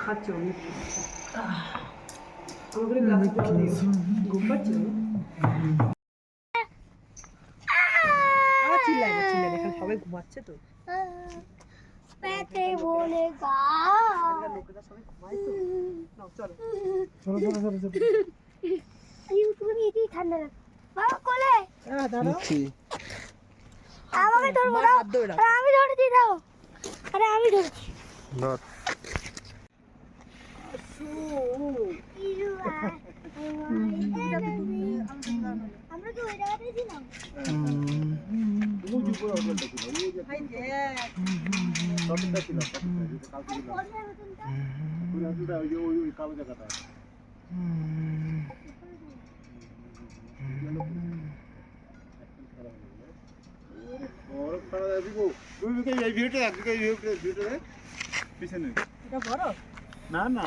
খাচ্ছ আমাকে গ্লাস ঘুম পাচ্ছে চিল্লাই না এখন সবাই ঘুমাচ্ছে তো পেতে বলে গা লোকেরা সবাই ঘুমায় তো নাও চলো তুমি এটি ঠান্ডা লাগে বাবা কোলে দাঁড়াও আমাকে ধরবো দাও আরে আমি ধরেছি দাও আরে আমি ধরেছি ধর আমরা কি ওই জায়গাতেই ছিলাম ভাই দেখ কালো জায়গাটা এই ভিউটা পিছনে এটা বড় না না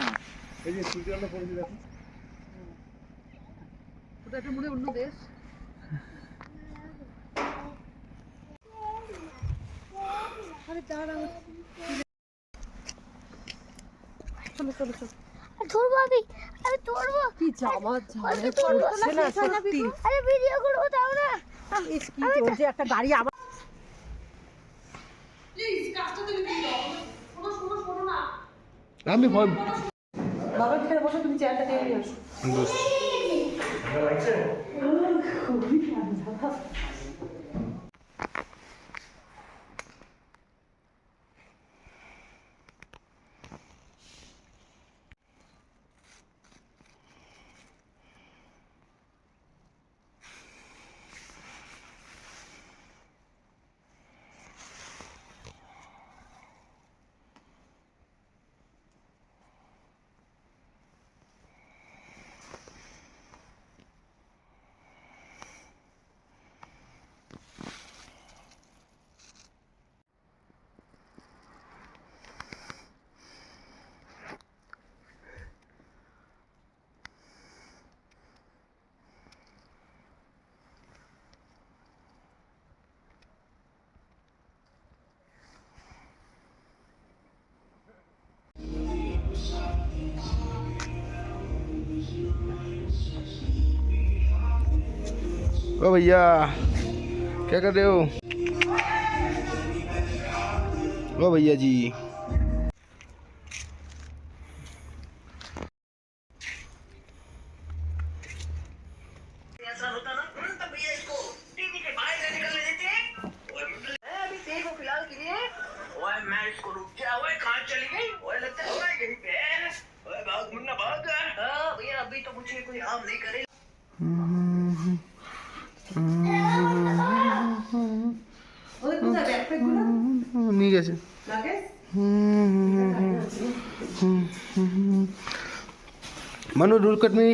এই যে সূর্যটা পড়েছে দেখো ওটা একটা মনে হয় অন্য দেশ আরে দাঁড়াও চলো চলো চলো ধরবো আমি ধরবো কি জামা ঝাড়ে পড়ছে না সত্যি আরে ভিডিও করবো দাও না ইস কি চলছে একটা গাড়ি আবার আমি ভয় বাবা এখানে বসে তুমি চেয়ারটা নিয়ে নিয়ে আসো ओ भैया क्या कर रहे हो ओ भैया जी নিয়ে গেছে Manu, look at me.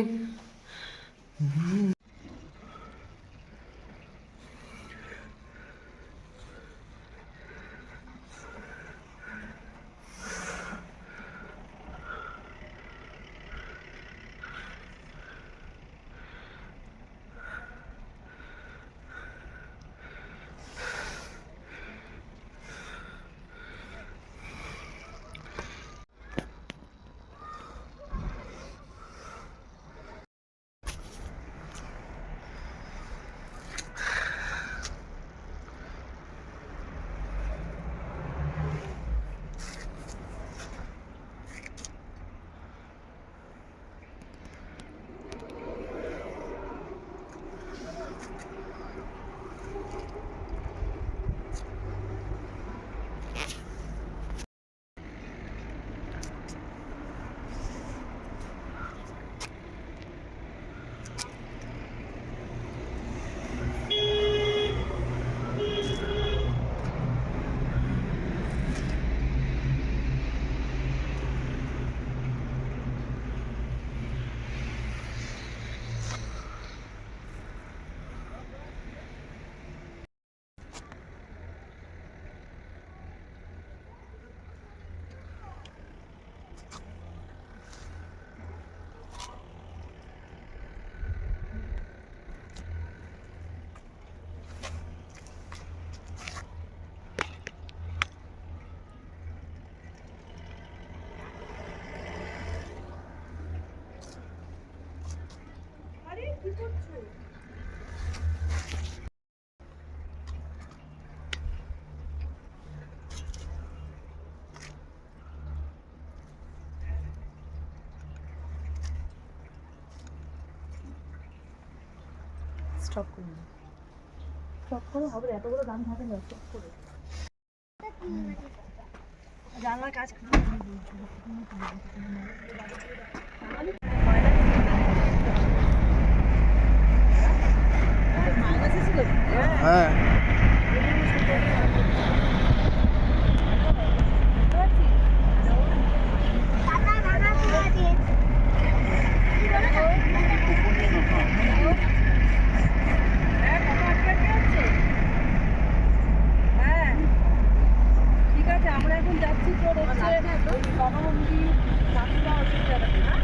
শখ করে শখ করে হবে, এতগুলো দাম থাকে না, শখ করে জানলার কাজ হ্যাঁ হ্যাঁ ঠিক আছে, আমরা এখন যাচ্ছি তোর হচ্ছে বাবা মন্দির নাথুরা ওষুধ জায়গাতে না।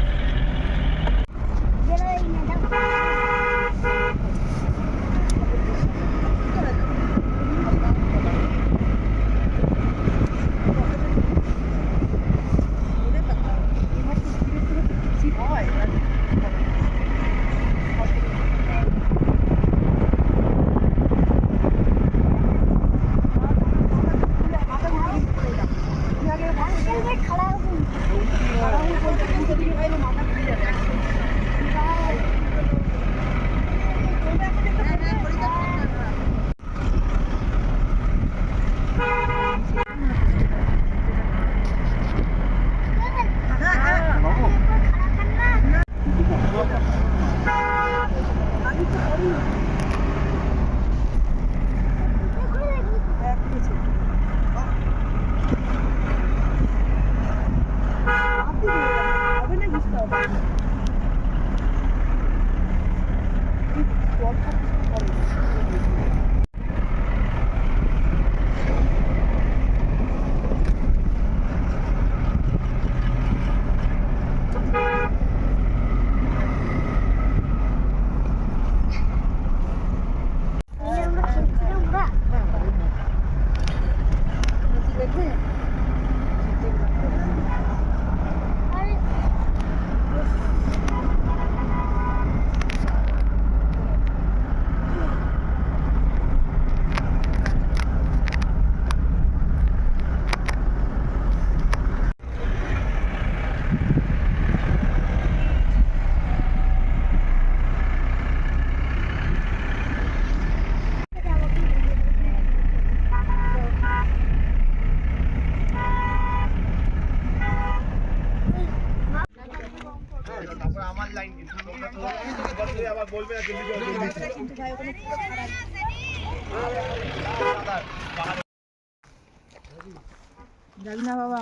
যাবি না বাবা,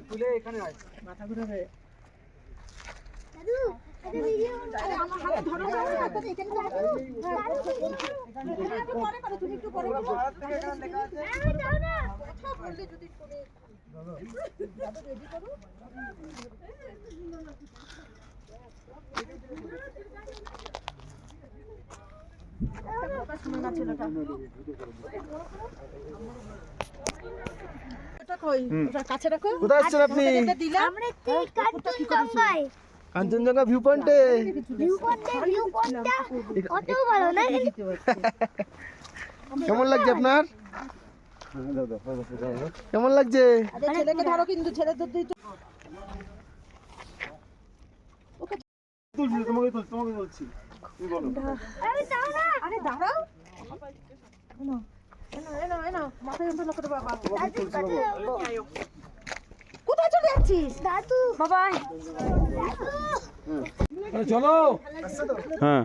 তুলে এখানে আয়। মাথা ঘুরাবে। কাছে রাখো। কোথায় আসছেন আপনি? আমরা একটি কাঞ্চনজঙ্ঘায় কাঞ্চনজঙ্ঘা ভিউ পয়েন্টে। ভিউ পয়েন্টটা কত ভালো না? কেমন লাগছে আপনার? কেমন লাগছে? ছেলেকে ধরো, কিন্তু ছেলে তো তুই তোমাকে বলছি। তুমি বলো। আরে দাঁড়াও, মাথায় যন্ত্রণা করে বাবা। কোথায় চলে যাচ্ছিস দাদু? বাবা? চলো। হ্যাঁ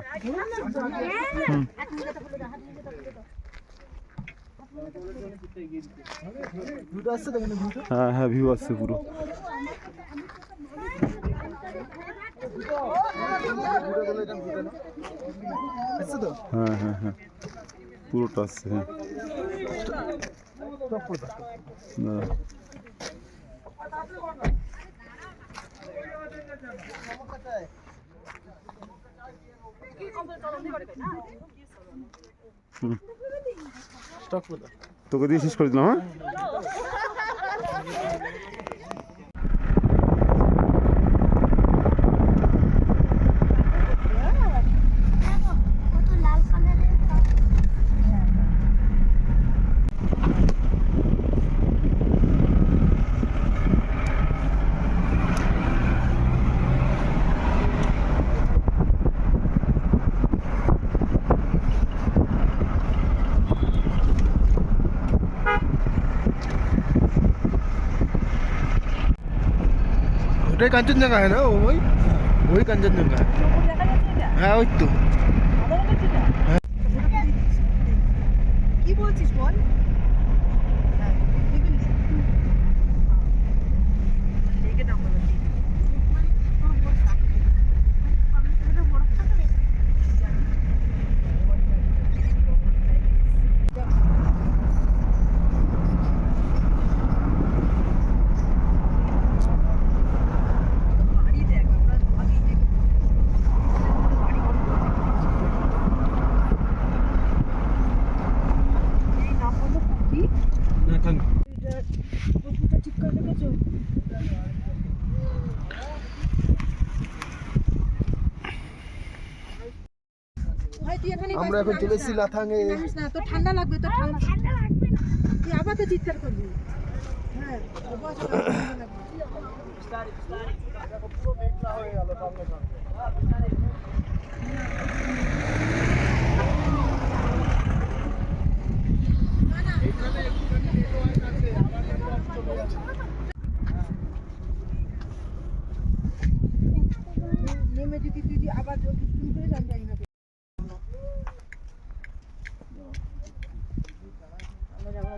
ভিউটা আসছে তো, ভিউটা হ্যাঁ হ্যাঁ ভিউ আসছে পুরো। আসছে তো। হ্যাঁ হ্যাঁ হ্যাঁ পুরোটা আসছে। হ্যাঁ দাঁড়া। তোকে দিয়ে শেষ করে দিলাম। হ্যাঁ কত লাল কালারের ওটাই কাঞ্চনজঙ্ঘা হয় না ওই কাঞ্চনজঙ্ঘা হ্যাঁ ওই তো কি বলছিস বল? আমরা এখন চলে এসেছি লাথাঙে। না তো ঠান্ডা লাগবে, তো ঠান্ডা লাগবে না, তুই আবার তো চিৎকার করবি। হ্যাঁ নেমে যদি তুই আবার তুমি করে জানি না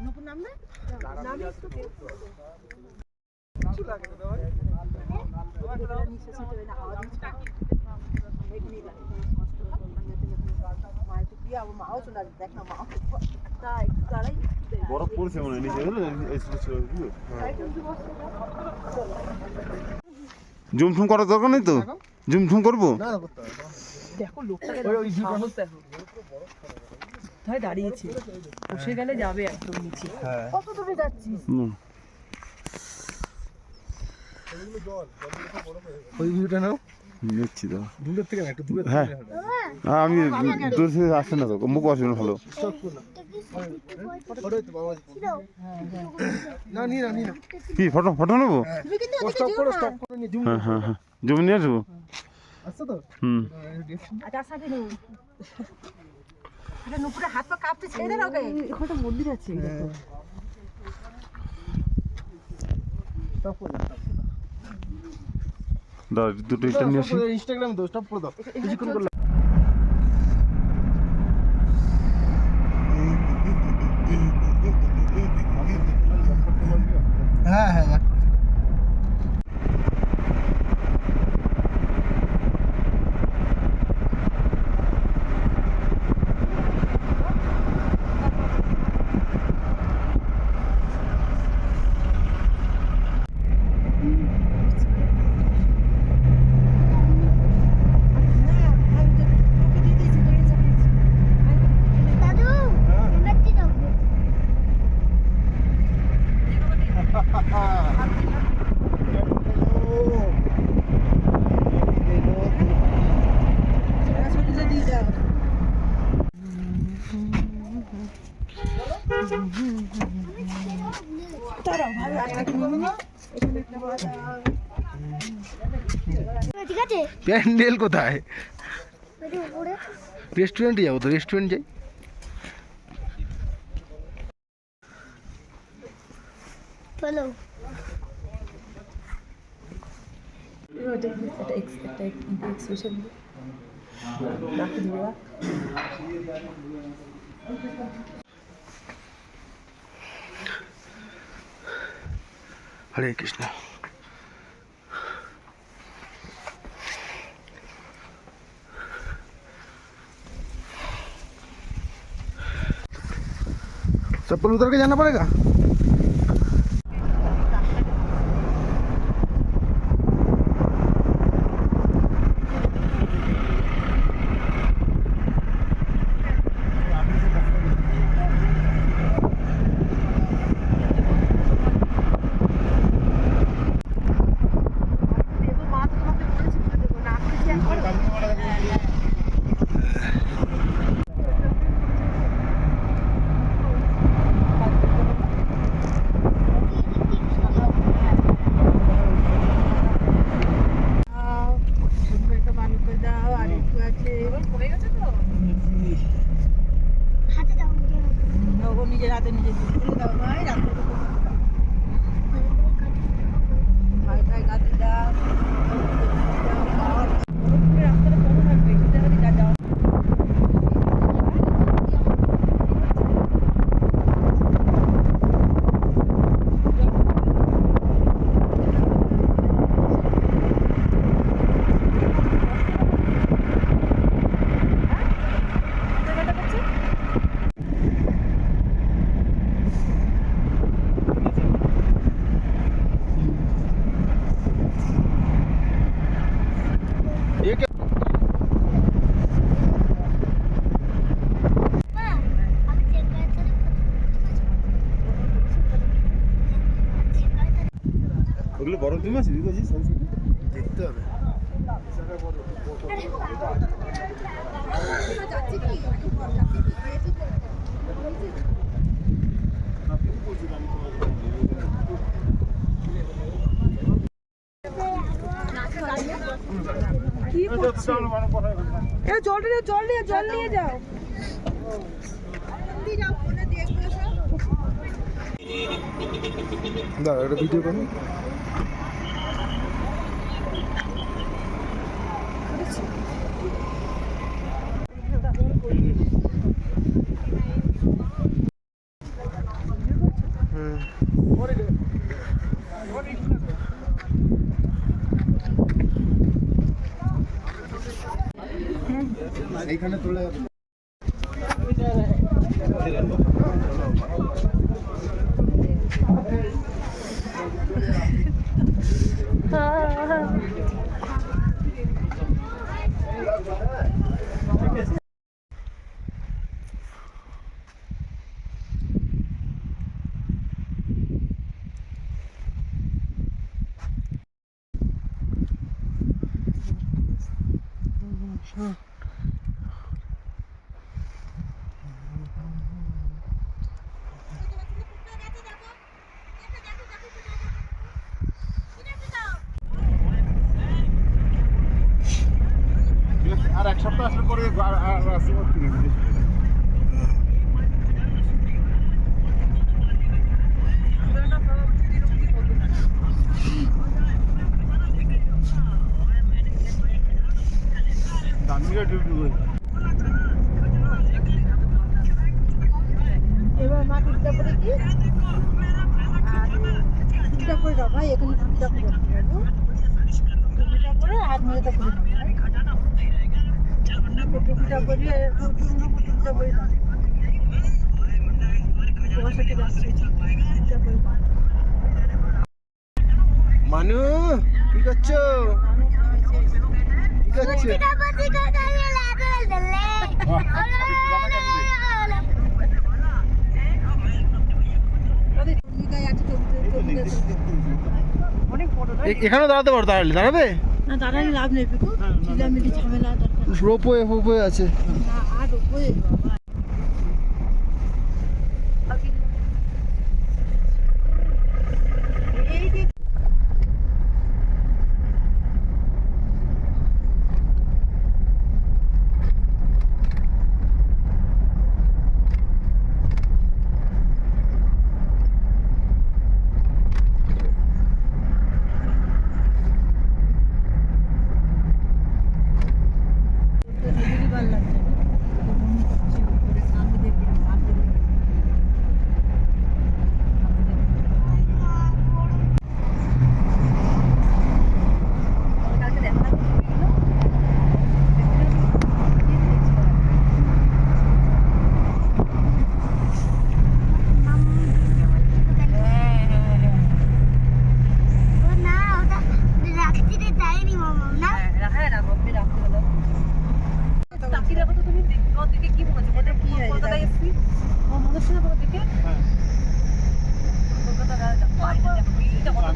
নতুন নাম না বরফ পড়ছে মনে হয় নিচে জুমঠুম করার দরকার নেই তো, জুমঠুম করবো না করতে হবে দেখো লোকটাকে সাহস দেখো কোথায় দাঁড়িয়েছে, বসে গেলে যাবে একদম নিচে। কত দূরে যাচ্ছিস? ওই ভিউটা নাও নিচ্ছি তো দূরের থেকে না একটু দূরের হ্যাঁ আমি দূর থেকে আসছে না তো মুখ আসবে না ভালো না নি না কি ফটো ফটো নেবো তুমি কিন্তু স্টপ করো স্টপ করে নিয়ে জুম হ্যাঁ হ্যাঁ হ্যাঁ জমি নিয়ে আসবো আসছে তো হুম আচ্ছা সাথে নেই এটা নুপুরে হাত পা কাঁপতে ছেড়ে দেন ওকে, এখানে মন্দির আছে দেখো। দাও দুটো ইটা নিয়ে আসি ইনস্টাগ্রাম দাও স্টপ করে দাও কিছুক্ষণ করে হ্যাঁ হ্যাঁ দাদু এমএটি দাও ঠিক আছে প্যান্ডেল কোথায়? ওই যে উপরে রেস্টুরেন্টে যাবো তো, রেস্টুরেন্ট যাই। চলো हरे कृष्ण। चप्पल उतर के जाना पड़ेगा। ওগুলো বড় ডিম আছে দেখেছিস? দেখতে হবে। কি করছে জল নিয়ে যাও ফোনে দেখবো সব। দাঁড়া একটা ভিডিও করুন। এইখানে তোলা যাবে। আর এক সপ্তাহ আসলে পরে আর আসতে পারছি না। দামিরা ডিউটি করে এবার মা টুকটা করে কি আর টুকটা করে দাও ভাই এখানে টুকটা করে দাও টুকটা করে হাত মেয়েটা করে দাও টুকটা করে টুকটা করে দাও তোমার সাথে যাচ্ছি টুকটা করে দাও মানু কি করছো? কি করছো? এখানে দাঁড়াতে পারো, দাঁড়াবে না দাঁড়ালে লাভ নেই পিকু চিলামিলি ঝামেলা দরকার রোপওয়ে ফোপওয়ে আছে। না আর উপরে বাবা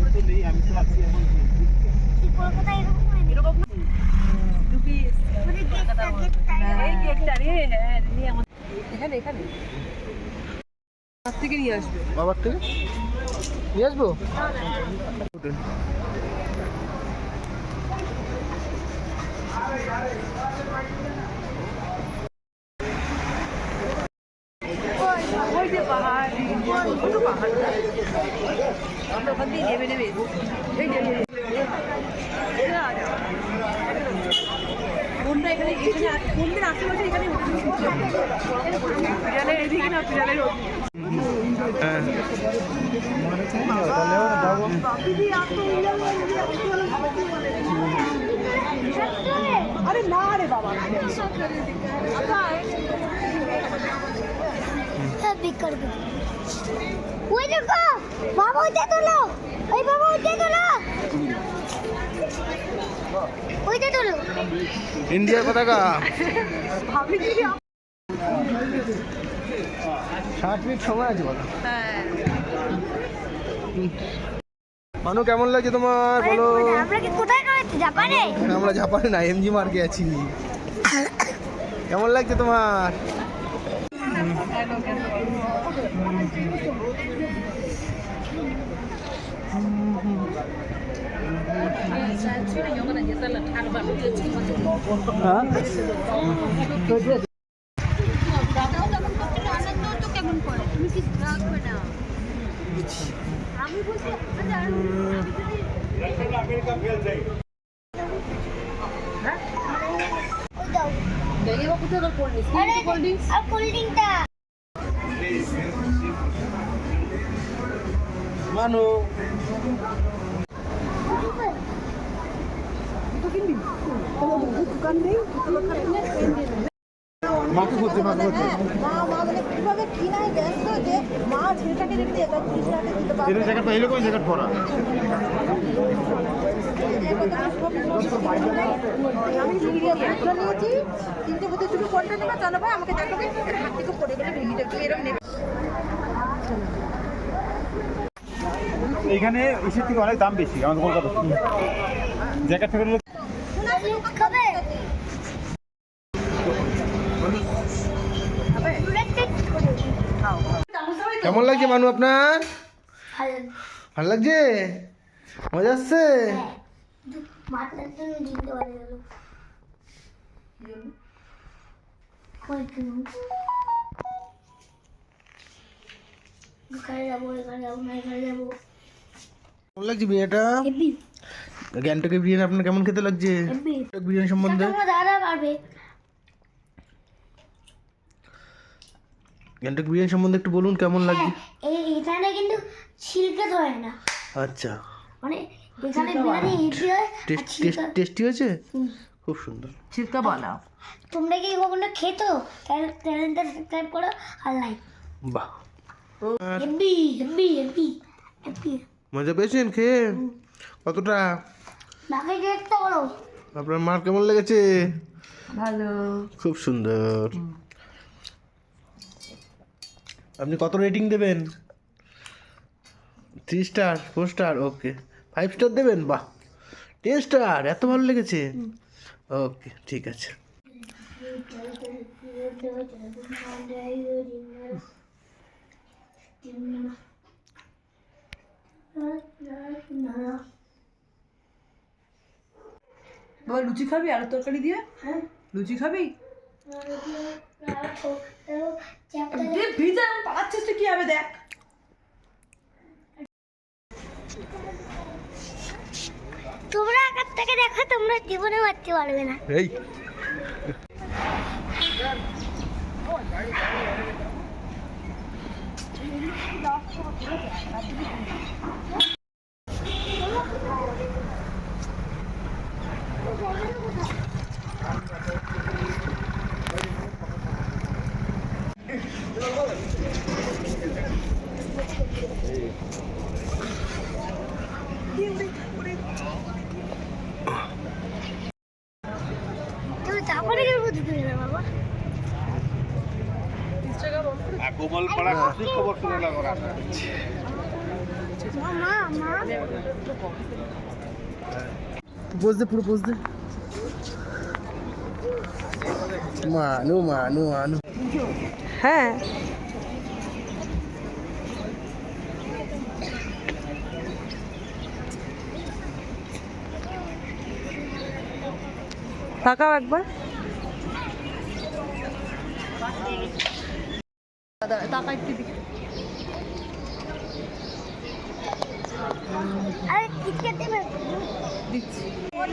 এই যে এখানে এখানে থেকে নিয়ে আসবে বাবার থেকে নিয়ে আসবো। ওই যে পাহাড় ছোট পাহাড় আমরা ওখান দিয়ে নেমে নেমে এই যে কোনটা এখানে কোনদিন আশেপাশে এখানে পিরালের এদিকে না পিরালের আরে না রে বাবা ওই দেখো বাবা ওইটা তোলো ওই বাবা ওইটা তোলো ওইটা তোলো ইন্ডিয়ার পতাকা। ভাবি কি 60 মিনিট সময় আছে বলো। হ্যাঁ মানু কেমন লাগছে তোমার বলো? আমরা কি কোথায় রয়েছি, জাপানে? আমরা জাপানে না, এমজি মার্কে আছি। কেমন লাগছে তোমার? আরে কোল্ড ড্রিঙ্কটা মানু মাকে করছে মাকে করছে মা মানে কিভাবে কিনায় ব্যস্ত যে মা ছেলেটাকে রেখে এবার 30 টাকা দিতে পারবে। এর জ্যাকেট পাইলে কোন জ্যাকেট পরা? আমি ভিডিও ফটো নিয়েছি, তিনটে বোতল শুধু কোনটা নেবা চলো ভাই আমাকে দেখাবে, হাত থেকে পড়ে গেলে ভেঙে যাবে, এরকম নেবে। এইখানে এসের থেকে অনেক দাম বেশি আমাদের কলকাতা জ্যাকেট থেকে খাবে কেমন লাগছে মানু আপনার? ভালো ভালো লাগছে? মজা আসছে? মাথার জন্য দিতে পারে গেল এখানে যাবো এখানে যাবো না এখানে যাবো কেমন লাগছে বিরিয়ানিটা? হেভি গ্যাংটকের বিরিয়ানি আপনার কেমন খেতে লাগছে? হেভি গ্যাংটক বিরিয়ানি সম্বন্ধে তোমার দাদা পারবে গ্যাংটক বিরিয়ানি সম্বন্ধে একটু বলুন কেমন লাগছে? এখানে কিন্তু ছিলকে ধরে না, আচ্ছা, মানে এখানে বিরিয়ানি হেভি হয় আর টেস্টি হয়েছে? খুব সুন্দর। ছিলকা বানাও। তোমরা কি কখনো খেতো? চ্যানেলটা সাবস্ক্রাইব করো আর লাইক। বাহ, হেভি হেভি হেভি হেভি মজা পেয়েছেন খেয়ে? কতটা? মাকে দেখতে করো। আপনার মার কেমন লেগেছে? ভালো। খুব সুন্দর। আপনি কত রেটিং দেবেন? 3 স্টার, 4 স্টার, ওকে। 5 স্টার দেবেন? বাহ, 10 স্টার, এত ভালো লেগেছে? ওকে, ঠিক আছে। বাবা লুচি খাবি আর তরকারি দিয়ে? লুচি খাবি? ভিজা পাচ্ছিস তুই কি হবে দেখ। তোমরা আকার থেকে দেখো, তোমরা জীবনে বাঁচতে পারবে না। এই তুমি তারপরে গেলে বুঝতে গেলে বাবা। কোমল পাড়া খুশি খবর শুনে লাগো মা মা পোজ দে, পুরো পোজ দে। মানু মানু মানু হ্যাঁ, তাকাও একবার। আরে টিকেট দেবে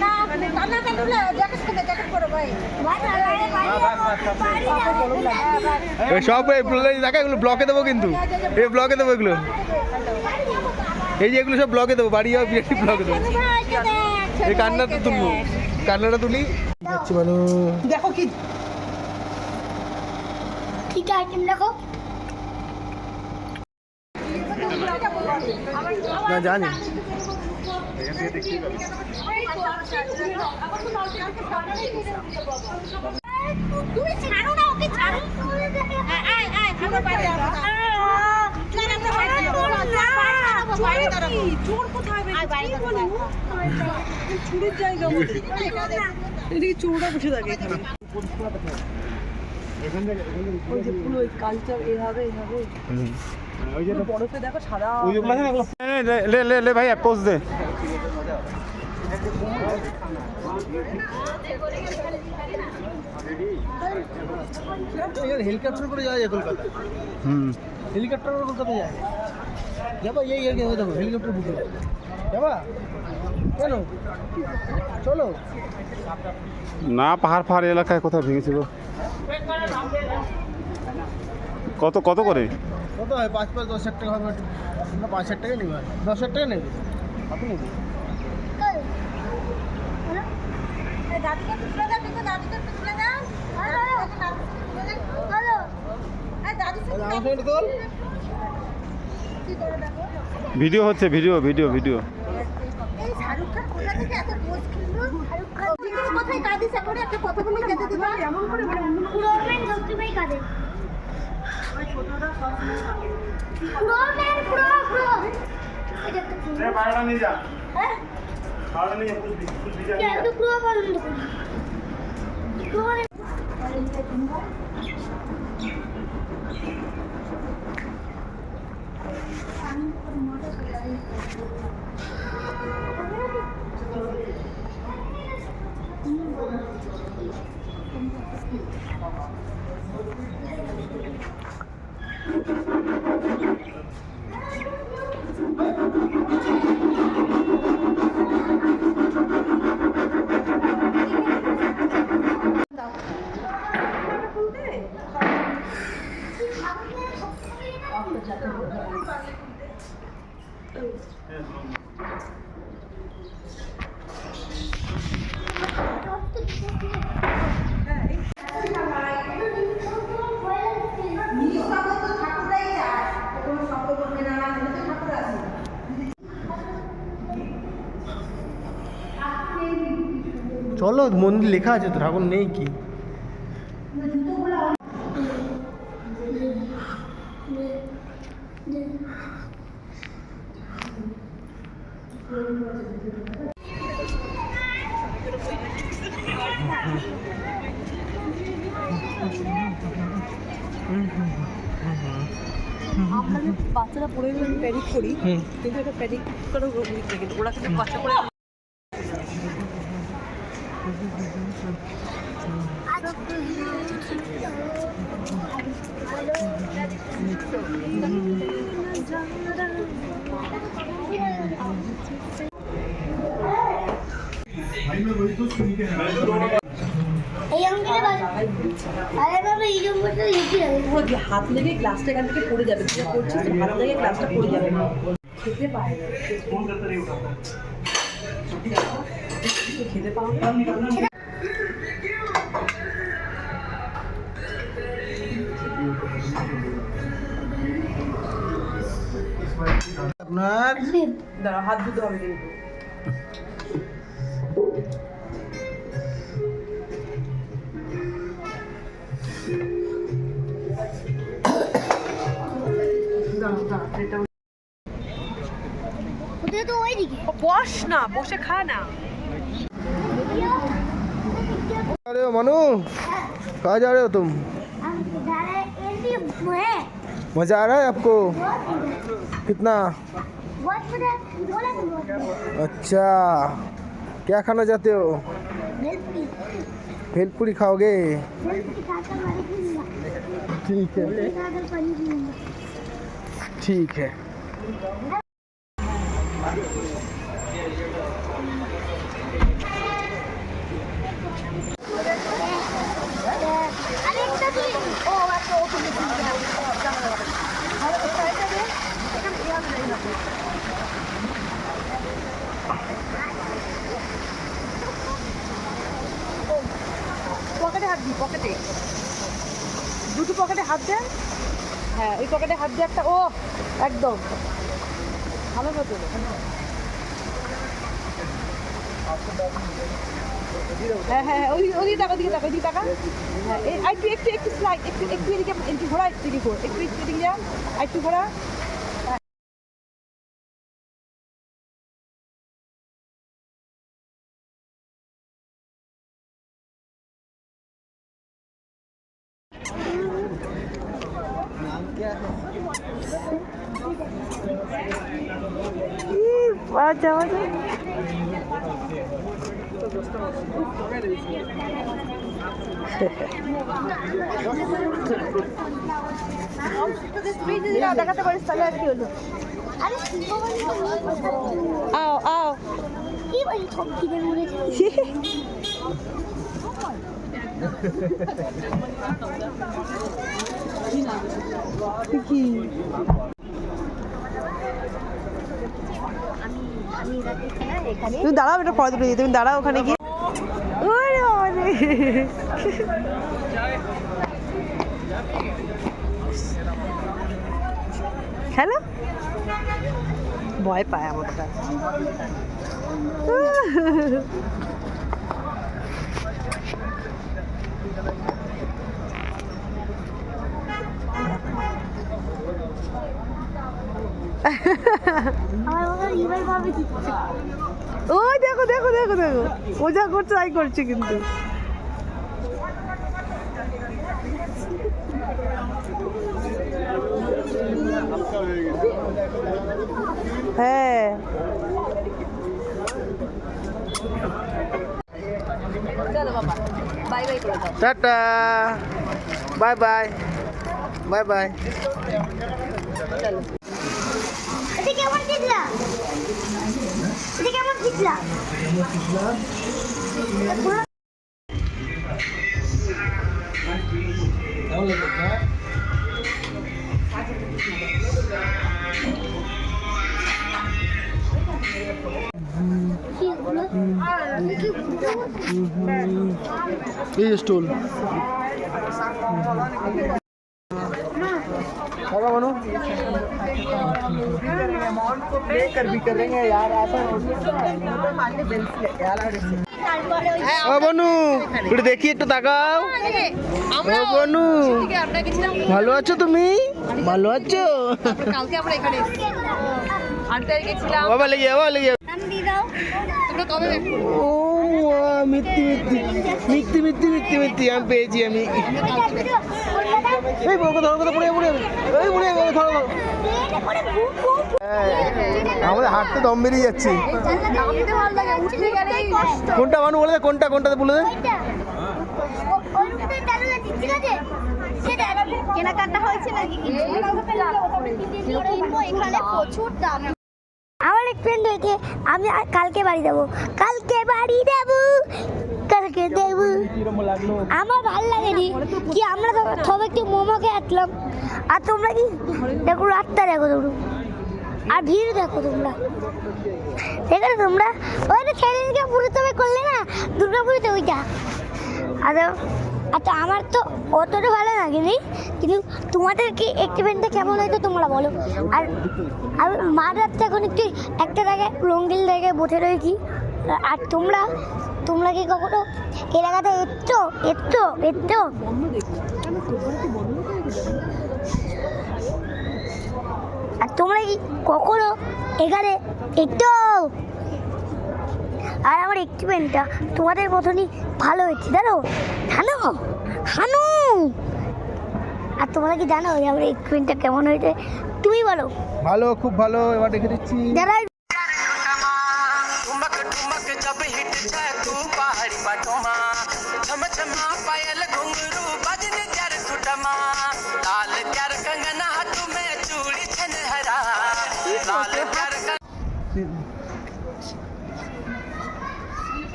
না কান্না কাটুলে জ্যাকেট করে জ্যাকেট করো ভাই। সব দেখা, এগুলো ব্লকে দেবো কিন্তু, এই ব্লকে দেবো এগুলো, এই যে এগুলো সব ব্লকে দেবো, বাড়ি যাওয়া বিরাটি ব্লকে দেবো। এই কান্নাটা তুলবো, কান্নাটা তুলি যাচ্ছি মানু। দেখো কি ঠিক আইটেম দেখো। না জানি তুমি ছাড়ো না ওকে, ছাড়ো। আয় আয় আয় আমার বাড়ি। চোর কোথায় কি বলো চুরির জায়গা এদিকে চোররা বসে থাকে এখানে ওই যে পুরো কালচার এভাবে বরফে দেখো সাদা ले भाई पोज दे হেলিকপ্টার করে যাওয়া যায় কলকাতা হেলিকপ্টার করে কলকাতা যায় যাবা এই আর কি হয়ে যাবো হেলিকপ্টার বুক যাবা কেন চলো না পাহাড় ফাহাড় এলাকায় কোথায় ভেঙেছিল কত কত করে কত হয় 5-10 টাকা হবে না 5 টাকা নেবে 10 টাকা নেবে আপনি নেবে দাদিকে তুলে দাও কিন্তু দাদিকে তুলে দাও হ্যালো দাদি আমার সঙ্গে তোল ভিডিও হচ্ছে ভিডিও ভিডিও ভিডিও এই শাহরুখ খান কোথা থেকে এত পোজ কিনলো শাহরুখ খান কোথায় দাদি সাপোর্টে একটা কথা বলে যেতে দিবা এমন করে প্রোমেন সত্যি ভাই কাঁদে প্রোমেন প্রো এটা তো পাহাড়টা নিয়ে যা হ্যাঁ পাহাড়টা নিয়ে কুछ ভিডিও क्या तो प्रो बंद प्रो চলো মন্দির লেখা আছে তো ঠাকুর নেই কি আমরা যে বাচ্চারা পড়ে গেলে প্যানিক করি কিন্তু এটা প্যানিক করার কিন্তু ওরা কিন্তু বাচ্চা পড়ে এই অঙ্কের বাজা আরে বাবা এই জঙ্গলটা লিখি রাখি পুরো হাত লেগে গ্লাসটা এখান থেকে পড়ে যাবে তুই করছিস তো হাত লেগে গ্লাসটা পড়ে যাবে খেতে পায় না খেতে পাও আপনার দাঁড়া হাত ধুতে হবে কিন্তু ওদের তো ওইদিকে বস না বসে খা না अरे हो मनु कहाँ जा रहे हो तुम मज़ा आ रहा है आपको कितना अच्छा क्या खाना चाहते हो भेलपुरी खाओगे ठीक है ठीक है পকেটে হাত দি পকেটে দুটো পকেটে হাত দেন হ্যাঁ ওই পকেটে হাত দিয়ে একটা ও একদম ভালো মতো হ্যাঁ হ্যাঁ ওই ওই টাকা দিকে টাকা দিকে টাকা হ্যাঁ একটু একটু একটু স্লাইড একটু একটু এদিকে একটু ঘোরা একটু এদিকে ঘোর একটু এদিকে যা একটু ঘোরা আচ্ছা আচ্ছা দেখাতে পারিস তাহলে আর কি হলো আরে আও আও কি বলি সব কিনে মরে যাচ্ছে কি তুমি দাঁড়াও, এটা পরে দুটো তুমি দাঁড়াও ওখানে গিয়ে। ওরে বাবারে। খেলো, ভয় পায় আমারটা। আমার মনে হয় রিভার ভাবে দিচ্ছে ওই দেখো দেখো দেখো দেখো, ও যা করছে তাই করছে কিন্তু। হ্যাঁ চলো বাবা, বাই বাই করে দাও। Tata, bye bye, bye bye. এটা কেমন জিতলা এটা কেমন জিতলা এই যে স্টুল টাকা বানো ও বনু একটু দেখি, একটু তাকাও। ও বনু, ভালো আছো তুমি? ভালো আছো? কালকে আমরা এখানে 8 তারিখে ছিলাম। বাবা লেগে বাবা লেগে আমি দিয়ে দাও তোমরা কবে ও মিথ্যি মিথ্যি মিথ্যি মিথ্যি মিথ্যি মিথ্যি আমি পেয়েছি আমি। এই বউকে ধরো, কথা পড়ে পড়ে এই পড়ে ধরো ধরো। আমাদের হাঁটতে দম বেরিয়ে যাচ্ছে। নামতে ভালো লাগে, উঠতে গেলে কোনটা মানু বলে দে, কোনটা কোনটাতে বলে দে। কেনাকাটা হয়েছে নাকি? এখানে প্রচুর দাম। আমার এক ফ্রেন্ড হয়েছে, আমি কালকে বাড়ি দেবো, কালকে বাড়ি দেবো, কালকে দেবো। আমার ভালো লাগেনি কি, আমরা তো সবাই একটু মোমোকে আসলাম, আর তোমরা কি দেখো রাতটা দেখো তোমরা, আর ভিড় দেখো তোমরা, ঠিক আছে? তোমরা ওইটা ছেলেকে পুরোতমে করলে না, দুর্গাপুরিতে ওইটা। আচ্ছা আমার তো অতটা ভালো লাগেনি, কিন্তু তোমাদের কি এক্সপিরিয়েন্সটা কেমন হয়তো তোমরা বলো। আর আমি মাঝ রাত্রে এখন একটু একটা জায়গায় রঙ্গিল জায়গায় বসে রয়েছি। আর তোমরা তোমরা কি কখনো এলাকাতে এসছো এসছো এসছো? আর তোমরা কি কখনো এখানে একটু? আর আমার এক্সপিরিয়েন্সটা তোমাদের মতনই ভালো হয়েছে, জানো জানো জানো। আর তোমরা কি জানো যে আমার এক্সপিরিয়েন্সটা কেমন হয়েছে? তুমি বলো। ভালো, খুব ভালো। এবার দেখে দিচ্ছি। যারা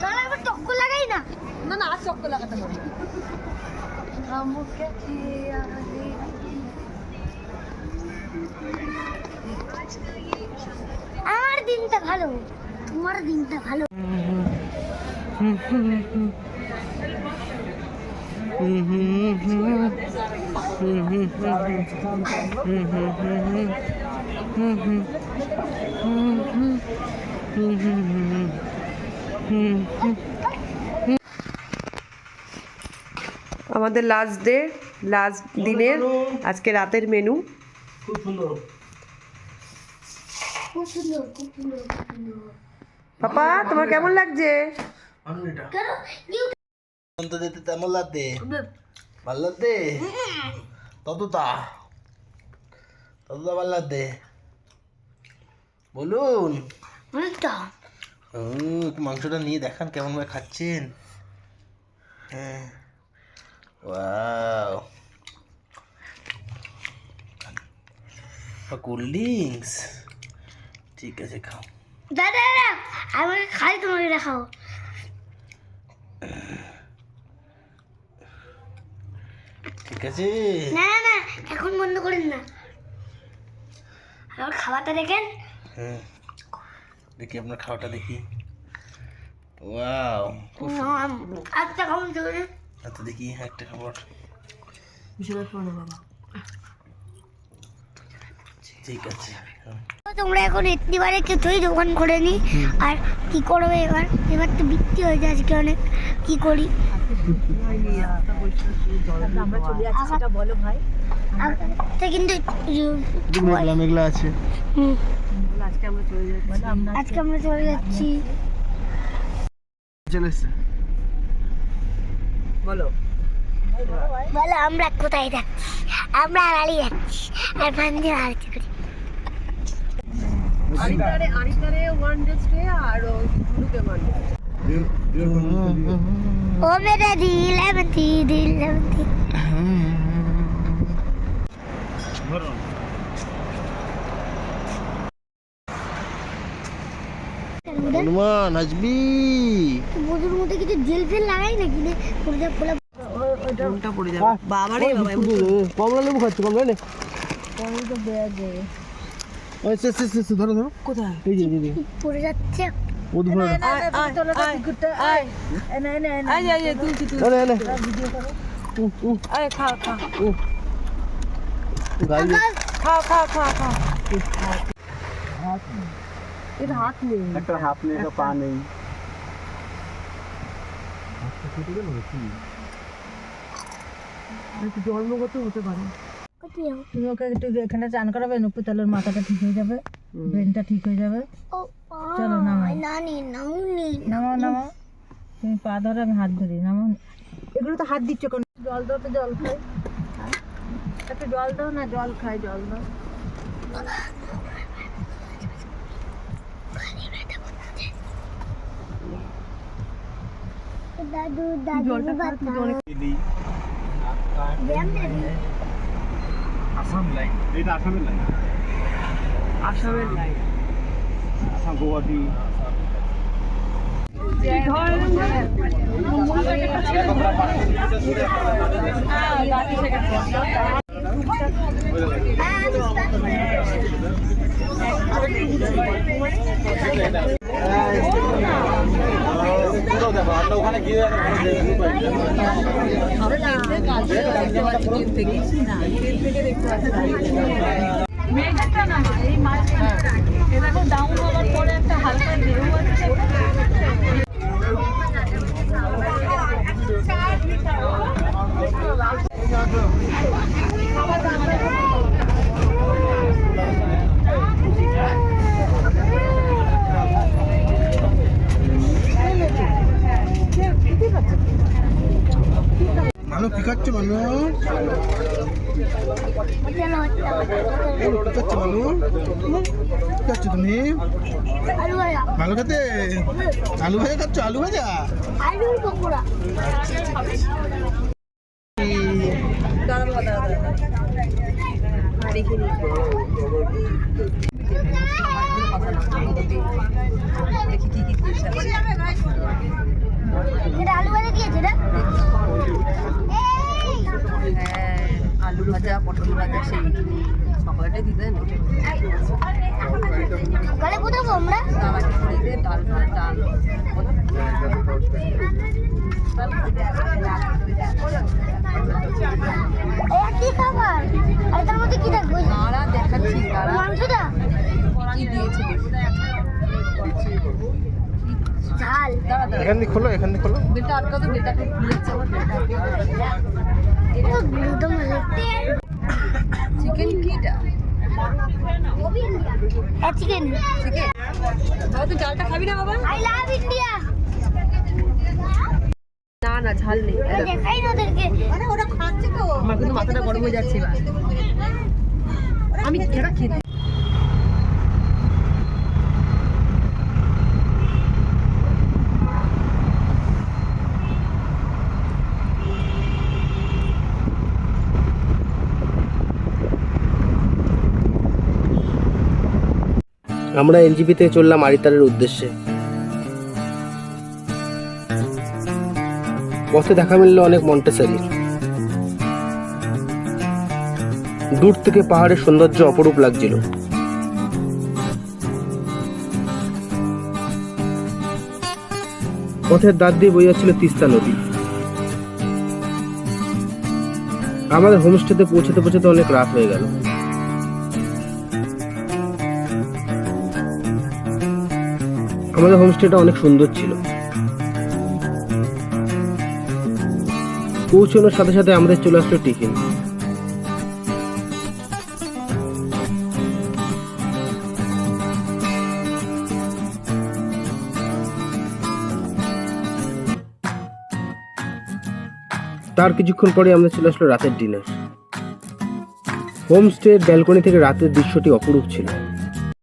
তোরা এবার টক্কর লাগাই না। না না, আর চক্কর লাগাতে হবে। আমার দিনটা ভালো, তোমার দিনটা ভালো। আমাদের লাস্ট ডে, লাস্ট দিনের আজকে রাতের মেনু। খুব সুন্দর। খুব সুন্দর খুব সুন্দর খুব সুন্দর। পাপা তোমার কেমন লাগছে? কেন তো যেতে তেমন লাগতে ভালো লাগতে ততটা দাদা পাল্লা দে বলুন। অনেকটা ও একটু মাংসটা নিয়ে দেখান কেমন ভাবে খাচ্ছেন। হ্যাঁ ওয়াও কোল্ড ড্রিঙ্কস ঠিক আছে খাও। দাদা দাদা আমাকে খাই, তোমাকে দেখাও। ঠিক আছে না না না, এখন বন্ধ করেন না, আমার খাবারটা দেখেন। হ্যাঁ দেখি আপনার খাওয়াটা দেখি। ওয়াও আচ্ছা কেমন চলে? আচ্ছা দেখি একটা খাবার ঠিক আছে। তোমরা এখন এবারে কিছুই দোকান করে নি, আর কি করবে এবার? এবার তো বৃষ্টি হয়ে যায় আজকে অনেক, কি করি? আমরা চলে যাচ্ছি সেটা বলো ভাই। আচ্ছা কিন্তু মেঘলা মেঘলা আছে। আজকে আমরা চলে যাচ্ছি। আজকে আমরা চলে যাচ্ছি। চলে এসছে বলো বলো আমরা কোথায় যাচ্ছি? আমরা আড়ালি যাচ্ছি আর ভান্দি আড়ালি করি। আরিকারে ওয়ান ডে স্টে আর ঝুলুকে ওয়ান ডে। ও মেরা দিল আমতি দিল আমতি। হনুমান আসবি। মধুর মধ্যে কিছু জেল ফেল লাগাই নাকি রে? পুরো খোলা উল্টা পড়ে যাবে। বাবারে বাবা কমলা লেবু খাচ্ছি কমলা নে তো ব্যাগে ধরো ধরো কোথায়? এই যে পড়ে যাচ্ছে। খা খা গাড়ি খা খা খা খা। এটা হাত নেই। একটা হাত নেই, একটা পা নেই। জন্মগত হতে পারে। কি হলো? তুমি ওকে একটু এখানে চান করাবে, নুপুর তাহলে ওর মাথাটা ঠিক হয়ে যাবে, ব্রেনটা ঠিক হয়ে যাবে। ও চলো নামাই। নানি নাউনি। নামাও নামাও, তুমি পা ধরো আমি হাত ধরি। নামাও। এগুলো তো হাত দিচ্ছ কেন? জল দাও তো, জল খাই। একটু জল দাও না, জল খাই, জল দাও। দাদু দাদু বাতা আসাম লাইন, এটা আসামের লাইন। আসামের লাইন। আসাম গুয়াহাটি। ওখানে গিয়ে ডাউন হওয়ার পরে একটা হালকা ঢেউ আছে। মানুষ কি খাচ্ছে মানুষ? কি খাচ্ছে মানুষ? কি খাচ্ছ তুমি? আলু ভাজা। ভালো খেতে? আলু ভাজা খাচ্ছ? আলু ভাজা আলুর পকোড়া। এটা আলু ভাজা দিয়েছে না? আলু ভাজা, পটল ভাজা, সেই সকালটাই দিতে না। সকালে কোথাও আমরা ডাল ভাত, ডাল কি খাবার? আর তার মধ্যে কি থাকবে? নাড়া দেখাচ্ছি, মাংসটা কি দিয়েছে ঝাল। এখান দিয়ে খোলো, এখান দিয়ে খোলো। বেটা আটকা তো, বেটাকে খুলে যাচ্ছে আমার একদম চিকেন কিটা চিকেন। চিকেন বাবা, তুই ডালটা খাবি না বাবা? I love India. না না, ঝাল নেই। দেখাই না ওদেরকে। ওরা খাচ্ছে তো। আমার কিন্তু মাথাটা গরম হয়ে যাচ্ছে এবার। আমি এবার খেতে আমরা এনজিপিতে চললাম আরিতারের উদ্দেশ্যে। পথে দেখা মিলল অনেক মন্টেসারি। দূর থেকে পাহাড়ের সৌন্দর্য অপরূপ লাগছিল। পথের দাঁত দিয়ে বয়ে যাচ্ছিল তিস্তা নদী। আমাদের হোমস্টেতে পৌঁছাতে পৌঁছাতে অনেক রাত হয়ে গেল। আমাদের হোমস্টেটা অনেক সুন্দর ছিল। পৌঁছানোর সাথে সাথে আমাদের চলে আসলো টিফিন। তার কিছুক্ষণ পরে আমাদের চলে আসলো রাতের ডিনার। হোমস্টের ব্যালকনি থেকে রাতের দৃশ্যটি অপরূপ ছিল।